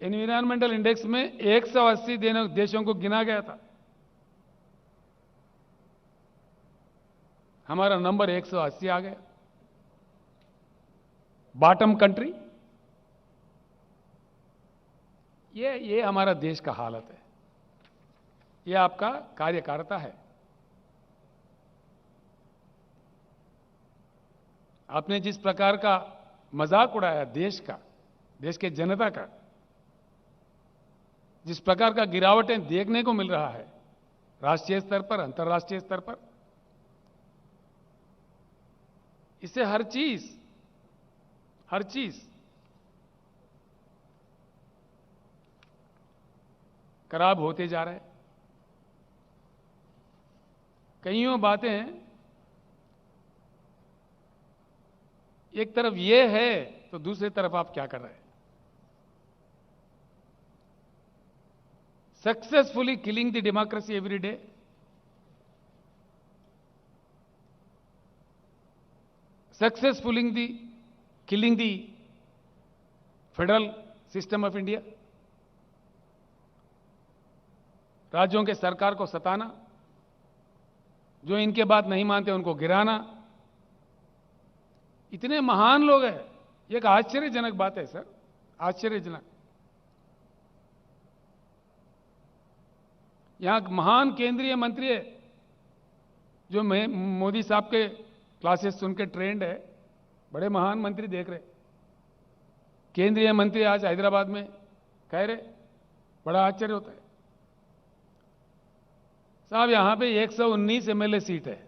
एनवायरमेंटल इंडेक्स में 180 देशों को गिना गया था, हमारा नंबर 180 आ गया। बॉटम कंट्री, ये हमारा देश का हालत है, ये आपका कार्यकारिता है। आपने जिस प्रकार का मजाक उड़ाया देश का, देश के जनता का, जिस प्रकार का गिरावटें देखने को मिल रहा है राष्ट्रीय स्तर पर, अंतर्राष्ट्रीय स्तर पर, इससे हर चीज खराब होते जा रहा है। कईयों बातें एक तरफ ये है तो दूसरी तरफ आप क्या कर रहे हैं? Successfully killing the democracy every day, successfully killing the federal system of India, राज्यों के सरकार को सताना, जो इनके बात नहीं मानते उनको गिराना। इतने महान लोग हैं, ये एक आश्चर्यजनक बात है सर, आश्चर्यजनक। यहां महान केंद्रीय मंत्री है जो मोदी साहब के क्लासेस सुन के ट्रेंड है, बड़े महान मंत्री देख रहे, केंद्रीय मंत्री आज हैदराबाद में कह रहे, बड़ा आश्चर्य होता है। साहब यहां पे 119 एमएलए सीट है,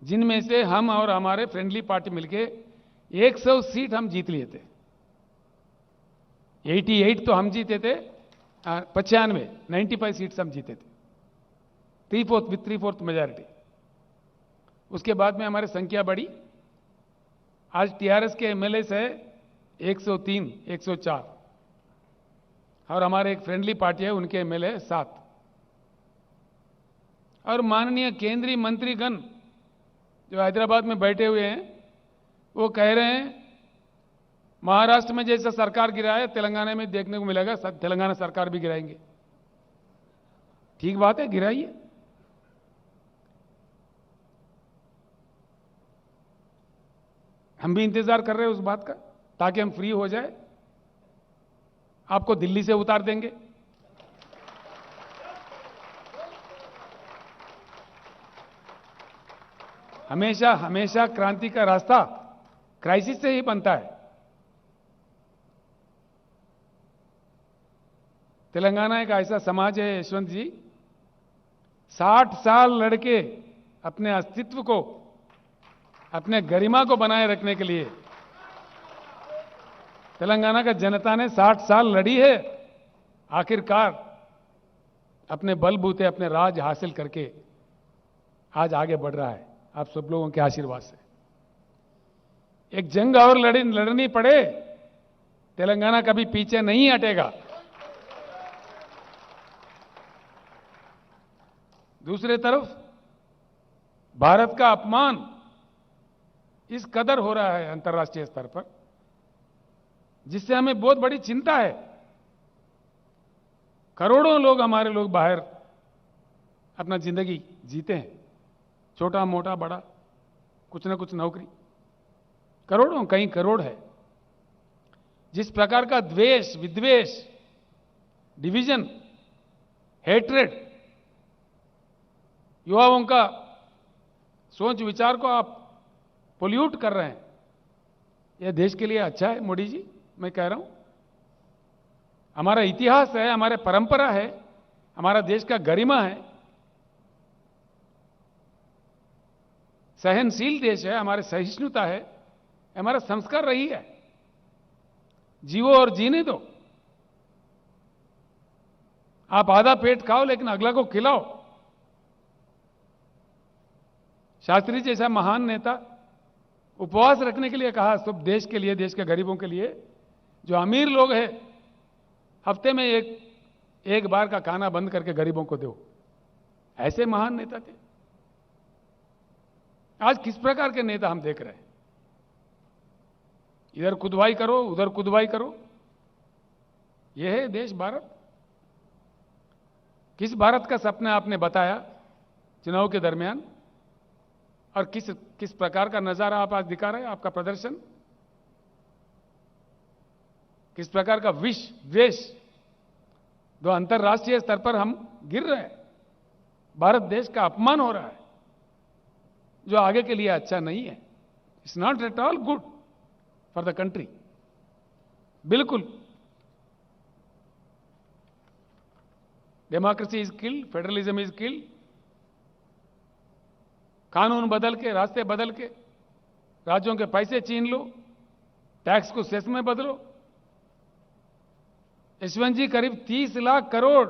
जिनमें से हम और हमारे फ्रेंडली पार्टी मिलके 100 सीट हम जीत लिए थे। 88 तो हम जीते थे, 95 सीट्स हम जीते थे, 3/4 मेजॉरिटी। उसके बाद में हमारी संख्या बढ़ी, आज टीआरएस के एमएलए है 103, 104, और हमारे एक फ्रेंडली पार्टी है उनके एमएलए 7। और माननीय केंद्रीय मंत्रीगण जो हैदराबाद में बैठे हुए हैं वो कह रहे हैं महाराष्ट्र में जैसा सरकार गिरा है तेलंगाना में देखने को मिलेगा, तेलंगाना सरकार भी गिराएंगे। ठीक बात है, गिराइए। हम भी इंतजार कर रहे हैं उस बात का, ताकि हम फ्री हो जाए, आपको दिल्ली से उतार देंगे। हमेशा हमेशा क्रांति का रास्ता क्राइसिस से ही बनता है। तेलंगाना एक ऐसा समाज है यशवंत जी, 60 साल लड़के अपने अस्तित्व को, अपने गरिमा को बनाए रखने के लिए तेलंगाना का जनता ने 60 साल लड़ी है, आखिरकार अपने बलबूते अपने राज हासिल करके आज आगे बढ़ रहा है, आप सब लोगों के आशीर्वाद से। एक जंग और लड़नी पड़े, तेलंगाना कभी पीछे नहीं हटेगा। दूसरी तरफ भारत का अपमान इस कदर हो रहा है अंतर्राष्ट्रीय स्तर पर, जिससे हमें बहुत बड़ी चिंता है। करोड़ों लोग, हमारे लोग बाहर अपना जिंदगी जीते हैं, छोटा मोटा बड़ा कुछ ना कुछ नौकरी, करोड़ों, कई करोड़ है। जिस प्रकार का द्वेष, विद्वेष, डिवीजन, हेट्रेड, युवाओं का सोच विचार को आप पोल्यूट कर रहे हैं, यह देश के लिए अच्छा है मोदी जी? मैं कह रहा हूं, हमारा इतिहास है, हमारे परंपरा है, हमारा देश का गरिमा है, सहनशील देश है, हमारे सहिष्णुता है, हमारा संस्कार रही है। जीवो और जीने दो। आप आधा पेट खाओ लेकिन अगला को खिलाओ। शास्त्री जैसा महान नेता उपवास रखने के लिए कहा, सब देश के लिए, देश के गरीबों के लिए। जो अमीर लोग हैं हफ्ते में एक बार का खाना बंद करके गरीबों को दो, ऐसे महान नेता थे। आज किस प्रकार के नेता हम देख रहे हैं? इधर खुदवाई करो, उधर खुदवाई करो। यह है देश भारत? किस भारत का सपना आपने बताया चुनाव के दरमियान, और किस प्रकार का नजारा आप आज दिखा रहे हैं? आपका प्रदर्शन किस प्रकार का विष द्वेष, जो अंतर्राष्ट्रीय स्तर पर हम गिर रहे हैं, भारत देश का अपमान हो रहा है, जो आगे के लिए अच्छा नहीं है। It's not at all good for the country. बिल्कुल democracy is killed, federalism is killed. कानून बदल के, रास्ते बदल के, राज्यों के पैसे छीन लो, टैक्स को सेस में बदलो। यशवंत जी, करीब 30 लाख करोड़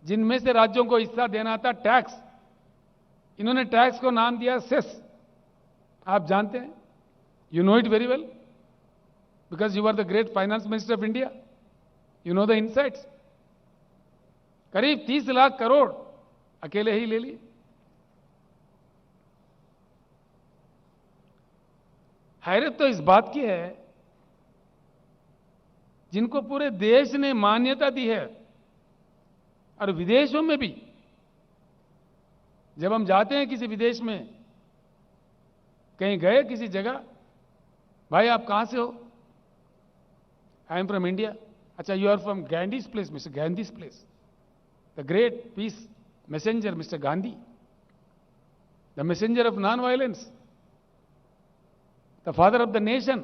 जिनमें से राज्यों को हिस्सा देना था टैक्स, इन्होंने टैक्स को नाम दिया सेस। आप जानते हैं, you know it very well because you are the great finance minister of India, you know the insights. करीब 30 लाख करोड़ अकेले ही ले लिए। हैरत तो इस बात की है, जिनको पूरे देश ने मान्यता दी है और विदेशों में भी, जब हम जाते हैं किसी विदेश में, कहीं गए किसी जगह, भाई आप कहां से हो? I am from India. अच्छा, you are from Gandhi's place, mister Gandhi's place, the great peace messenger mister Gandhi, the messenger of non violence, the father of the nation.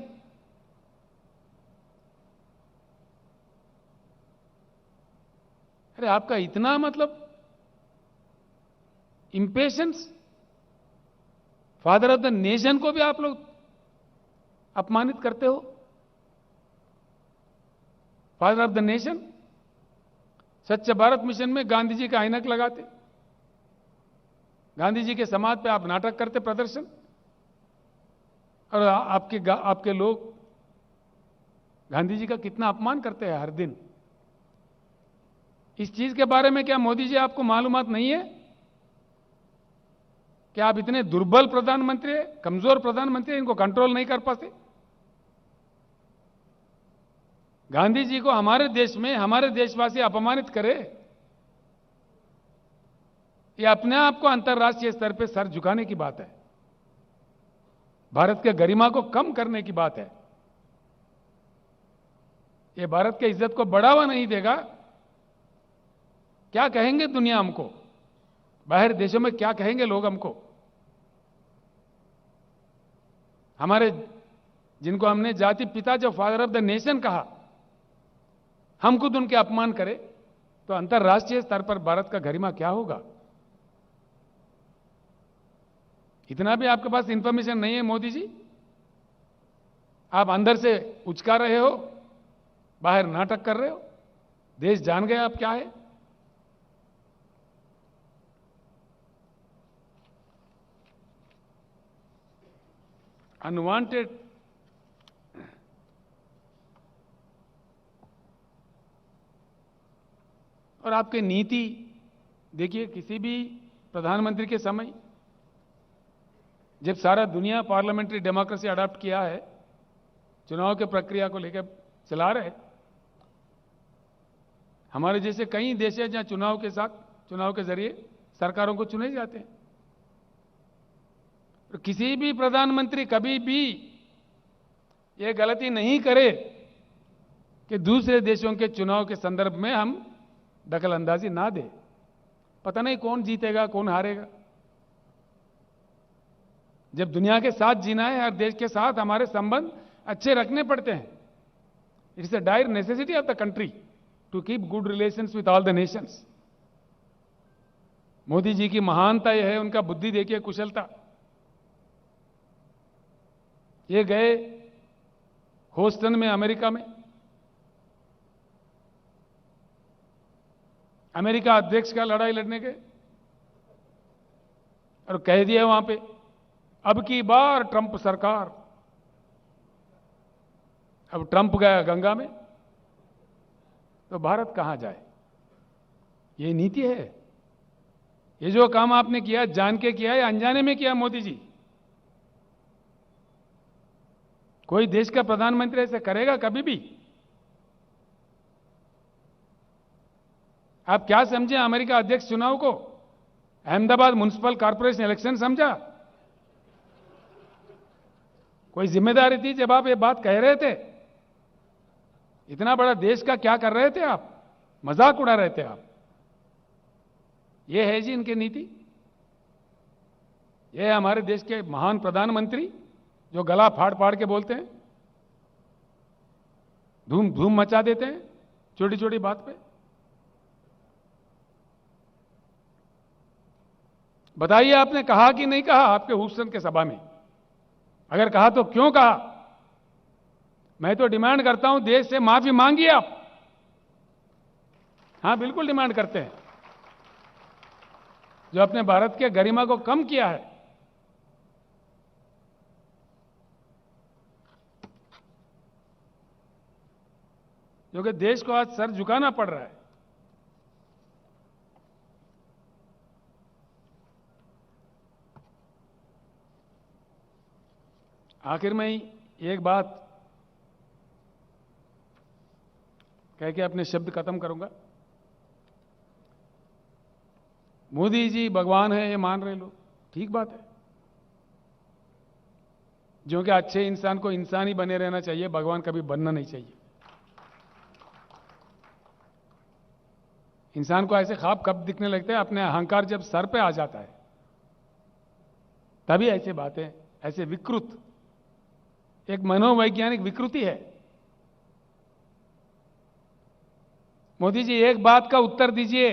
अरे आपका इतना मतलब impatience, father of the nation को भी आप लोग अपमानित करते हो। फादर ऑफ द नेशन, स्वच्छ भारत मिशन में गांधी जी का ऐनक लगाते, गांधी जी के समाज पे आप नाटक करते, प्रदर्शन, और आपके लोग गांधी जी का कितना अपमान करते हैं हर दिन। इस चीज के बारे में क्या मोदी जी आपको मालूमात नहीं है कि आप इतने दुर्बल प्रधानमंत्री हैं, कमजोर प्रधानमंत्री, इनको कंट्रोल नहीं कर पाते? गांधी जी को हमारे देश में हमारे देशवासी अपमानित करे, ये अपने आप को अंतर्राष्ट्रीय स्तर पर सर झुकाने की बात है, भारत के गरिमा को कम करने की बात है। ये भारत के इज्जत को बढ़ावा नहीं देगा। क्या कहेंगे दुनिया हमको, बाहर देशों में क्या कहेंगे लोग हमको? हमारे, जिनको हमने जाति पिता, जो फादर ऑफ द नेशन कहा, हम खुद उनके अपमान करें तो अंतर्राष्ट्रीय स्तर पर भारत का गरिमा क्या होगा? इतना भी आपके पास इंफॉर्मेशन नहीं है मोदी जी? आप अंदर से उचका रहे हो, बाहर नाटक कर रहे हो। देश जान गए आप क्या है। अनवांटेड और आपके नीति देखिए, किसी भी प्रधानमंत्री के समय जब सारा दुनिया पार्लियामेंट्री डेमोक्रेसी अडॉप्ट किया है, चुनाव के प्रक्रिया को लेकर चला रहे, हमारे जैसे कई देश हैं जहां चुनाव के जरिए सरकारों को चुने जाते हैं। तो किसी भी प्रधानमंत्री कभी भी ये गलती नहीं करे कि दूसरे देशों के चुनाव के संदर्भ में हम दखल अंदाजी ना दे। पता नहीं कौन जीतेगा कौन हारेगा। जब दुनिया के साथ जीना है, हर देश के साथ हमारे संबंध अच्छे रखने पड़ते हैं। It's a dire necessity of the country to keep good relations with all the nations. Modi ji की महानता यह है, उनका बुद्धि देखिए, कुशलता। ये गए ह्यूस्टन में, अमेरिका में, अमेरिका अध्यक्ष का लड़ाई लड़ने गए और कह दिया वहां पे, अब की बार ट्रंप सरकार। अब ट्रंप गया गंगा में, तो भारत कहां जाए? ये नीति है। ये जो काम आपने किया, जान के किया या अनजाने में किया मोदी जी? कोई देश का प्रधानमंत्री ऐसे करेगा कभी भी? आप क्या समझे अमेरिका अध्यक्ष चुनाव को? अहमदाबाद म्युनिसिपल कॉर्पोरेशन इलेक्शन समझा? कोई जिम्मेदारी थी जब आप ये बात कह रहे थे? इतना बड़ा देश का क्या कर रहे थे आप? मजाक उड़ा रहे थे आप? ये है जी इनकी नीति। ये है हमारे देश के महान प्रधानमंत्री जो गला फाड़ फाड़ के बोलते हैं, धूम धूम मचा देते हैं छोटी छोटी बात पे। बताइए आपने कहा कि नहीं कहा आपके ह्यूस्टन के सभा में? अगर कहा तो क्यों कहा? मैं तो डिमांड करता हूं देश से माफी मांगिए आप। हां, बिल्कुल डिमांड करते हैं। जो अपने भारत के गरिमा को कम किया है। जो कि देश को आज सर झुकाना पड़ रहा है। आखिर में ही एक बात कह के अपने शब्द खत्म करूंगा। मोदी जी भगवान है ये मान रहे लोग, ठीक बात है। जो कि अच्छे इंसान को इंसान ही बने रहना चाहिए, भगवान कभी बनना नहीं चाहिए। इंसान को ऐसे ख्वाब कब दिखने लगते हैं, अपने अहंकार जब सर पे आ जाता है, तभी ऐसे बातें, ऐसे विकृत, एक मनोवैज्ञानिक विकृति है। मोदी जी एक बात का उत्तर दीजिए,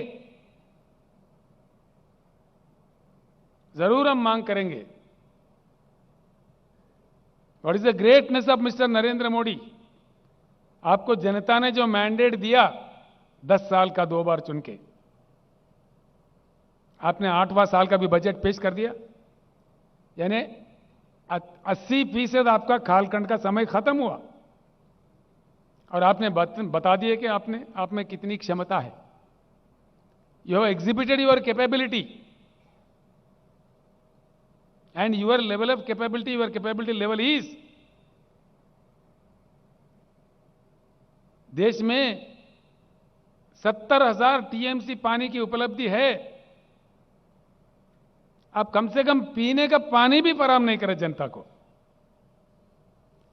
जरूर हम मांग करेंगे। What is the greatness of mister Narendra Modi? आपको जनता ने जो मैंडेट दिया 10 साल का 2 बार चुन के, आपने 8वां साल का भी बजट पेश कर दिया, यानी 80% आपका कालखंड का समय खत्म हुआ और आपने बता दिए कि आप में कितनी क्षमता है। You have exhibited your capability and your level of capability, your capability level is, देश में 70,000 टीएमसी पानी की उपलब्धि है। आप कम से कम पीने का पानी भी फराहम नहीं करें जनता को।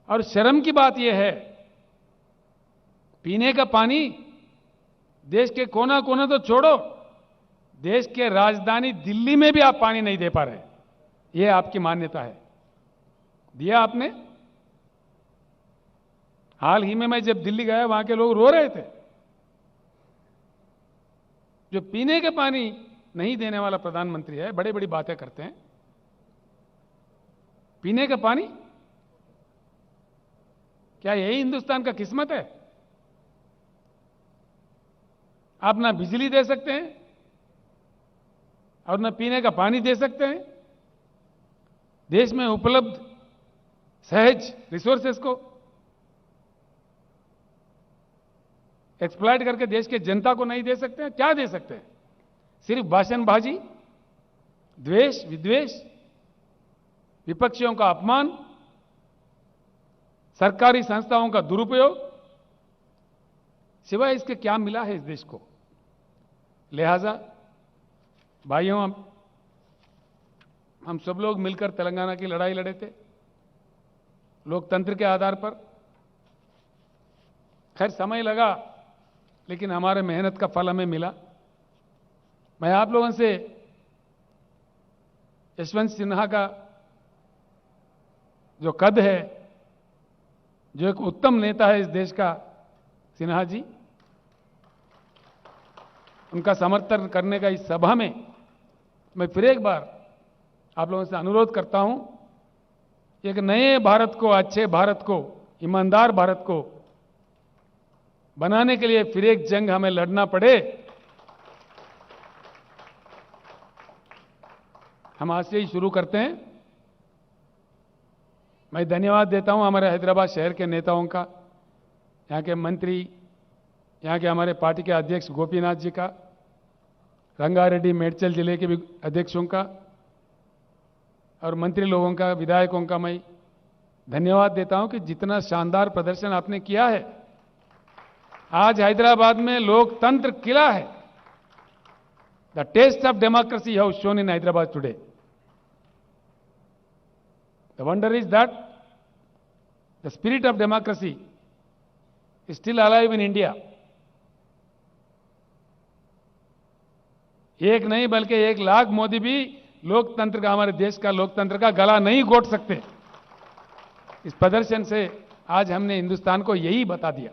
और शर्म की बात यह है, पीने का पानी देश के कोना कोना तो छोड़ो, देश के राजधानी दिल्ली में भी आप पानी नहीं दे पा रहे। यह आपकी मान्यता है। दिया आपने? हाल ही में मैं जब दिल्ली गया, वहां के लोग रो रहे थे। जो पीने के पानी नहीं देने वाला प्रधानमंत्री है, बड़ी बड़ी बातें करते हैं। पीने का पानी, क्या यही हिंदुस्तान का किस्मत है? आप ना बिजली दे सकते हैं और ना पीने का पानी दे सकते हैं। देश में उपलब्ध सहज रिसोर्सेस को एक्सप्लॉइट करके देश के जनता को नहीं दे सकते हैं। क्या दे सकते हैं? सिर्फ भाषणबाजी, द्वेष, विद्वेष, विपक्षियों का अपमान, सरकारी संस्थाओं का दुरुपयोग, सिवाय इसके क्या मिला है इस देश को? लिहाजा भाइयों, हम सब लोग मिलकर तेलंगाना की लड़ाई लड़े थे लोकतंत्र के आधार पर। खैर समय लगा, लेकिन हमारे मेहनत का फल हमें मिला। मैं आप लोगों से यशवंत सिन्हा का जो कद है, जो एक उत्तम नेता है इस देश का, सिन्हा जी, उनका समर्थन करने का इस सभा में मैं फिर एक बार आप लोगों से अनुरोध करता हूं, एक नए भारत को, अच्छे भारत को, ईमानदार भारत को बनाने के लिए फिर एक जंग हमें लड़ना पड़े। हम आज से ही शुरू करते हैं। मैं धन्यवाद देता हूं हमारे हैदराबाद शहर के नेताओं का, यहां के मंत्री, यहां के हमारे पार्टी के अध्यक्ष गोपीनाथ जी का, रंगारेड्डी मेडचल जिले के भी अध्यक्षों का और मंत्री लोगों का, विधायकों का मैं धन्यवाद देता हूं कि जितना शानदार प्रदर्शन आपने किया है। आज हैदराबाद में लोकतंत्र खिला है। The test of democracy have shown in Hyderabad today. The wonder is that the spirit of democracy is still alive in India. एक नहीं बल्कि 1 लाख मोदी भी लोकतंत्र का, हमारे देश का लोकतंत्र का गला नहीं घोट सकते। इस प्रदर्शन से आज हमने हिंदुस्तान को यही बता दिया,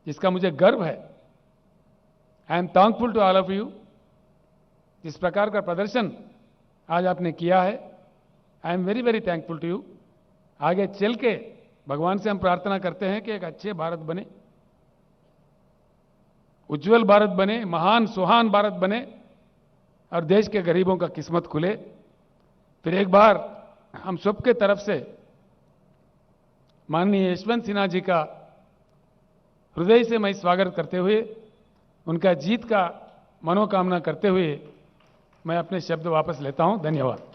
जिसका मुझे गर्व है। I am thankful to all of you. जिस प्रकार का प्रदर्शन आज आपने किया है, I am very very thankful to you. आगे चल के भगवान से हम प्रार्थना करते हैं कि एक अच्छे भारत बने, उज्जवल भारत बने, महान सुहान भारत बने, और देश के गरीबों का किस्मत खुले। फिर एक बार हम सबके तरफ से माननीय यशवंत सिन्हा जी का हृदय से मैं स्वागत करते हुए, उनका जीत का मनोकामना करते हुए मैं अपने शब्द वापस लेता हूं। धन्यवाद।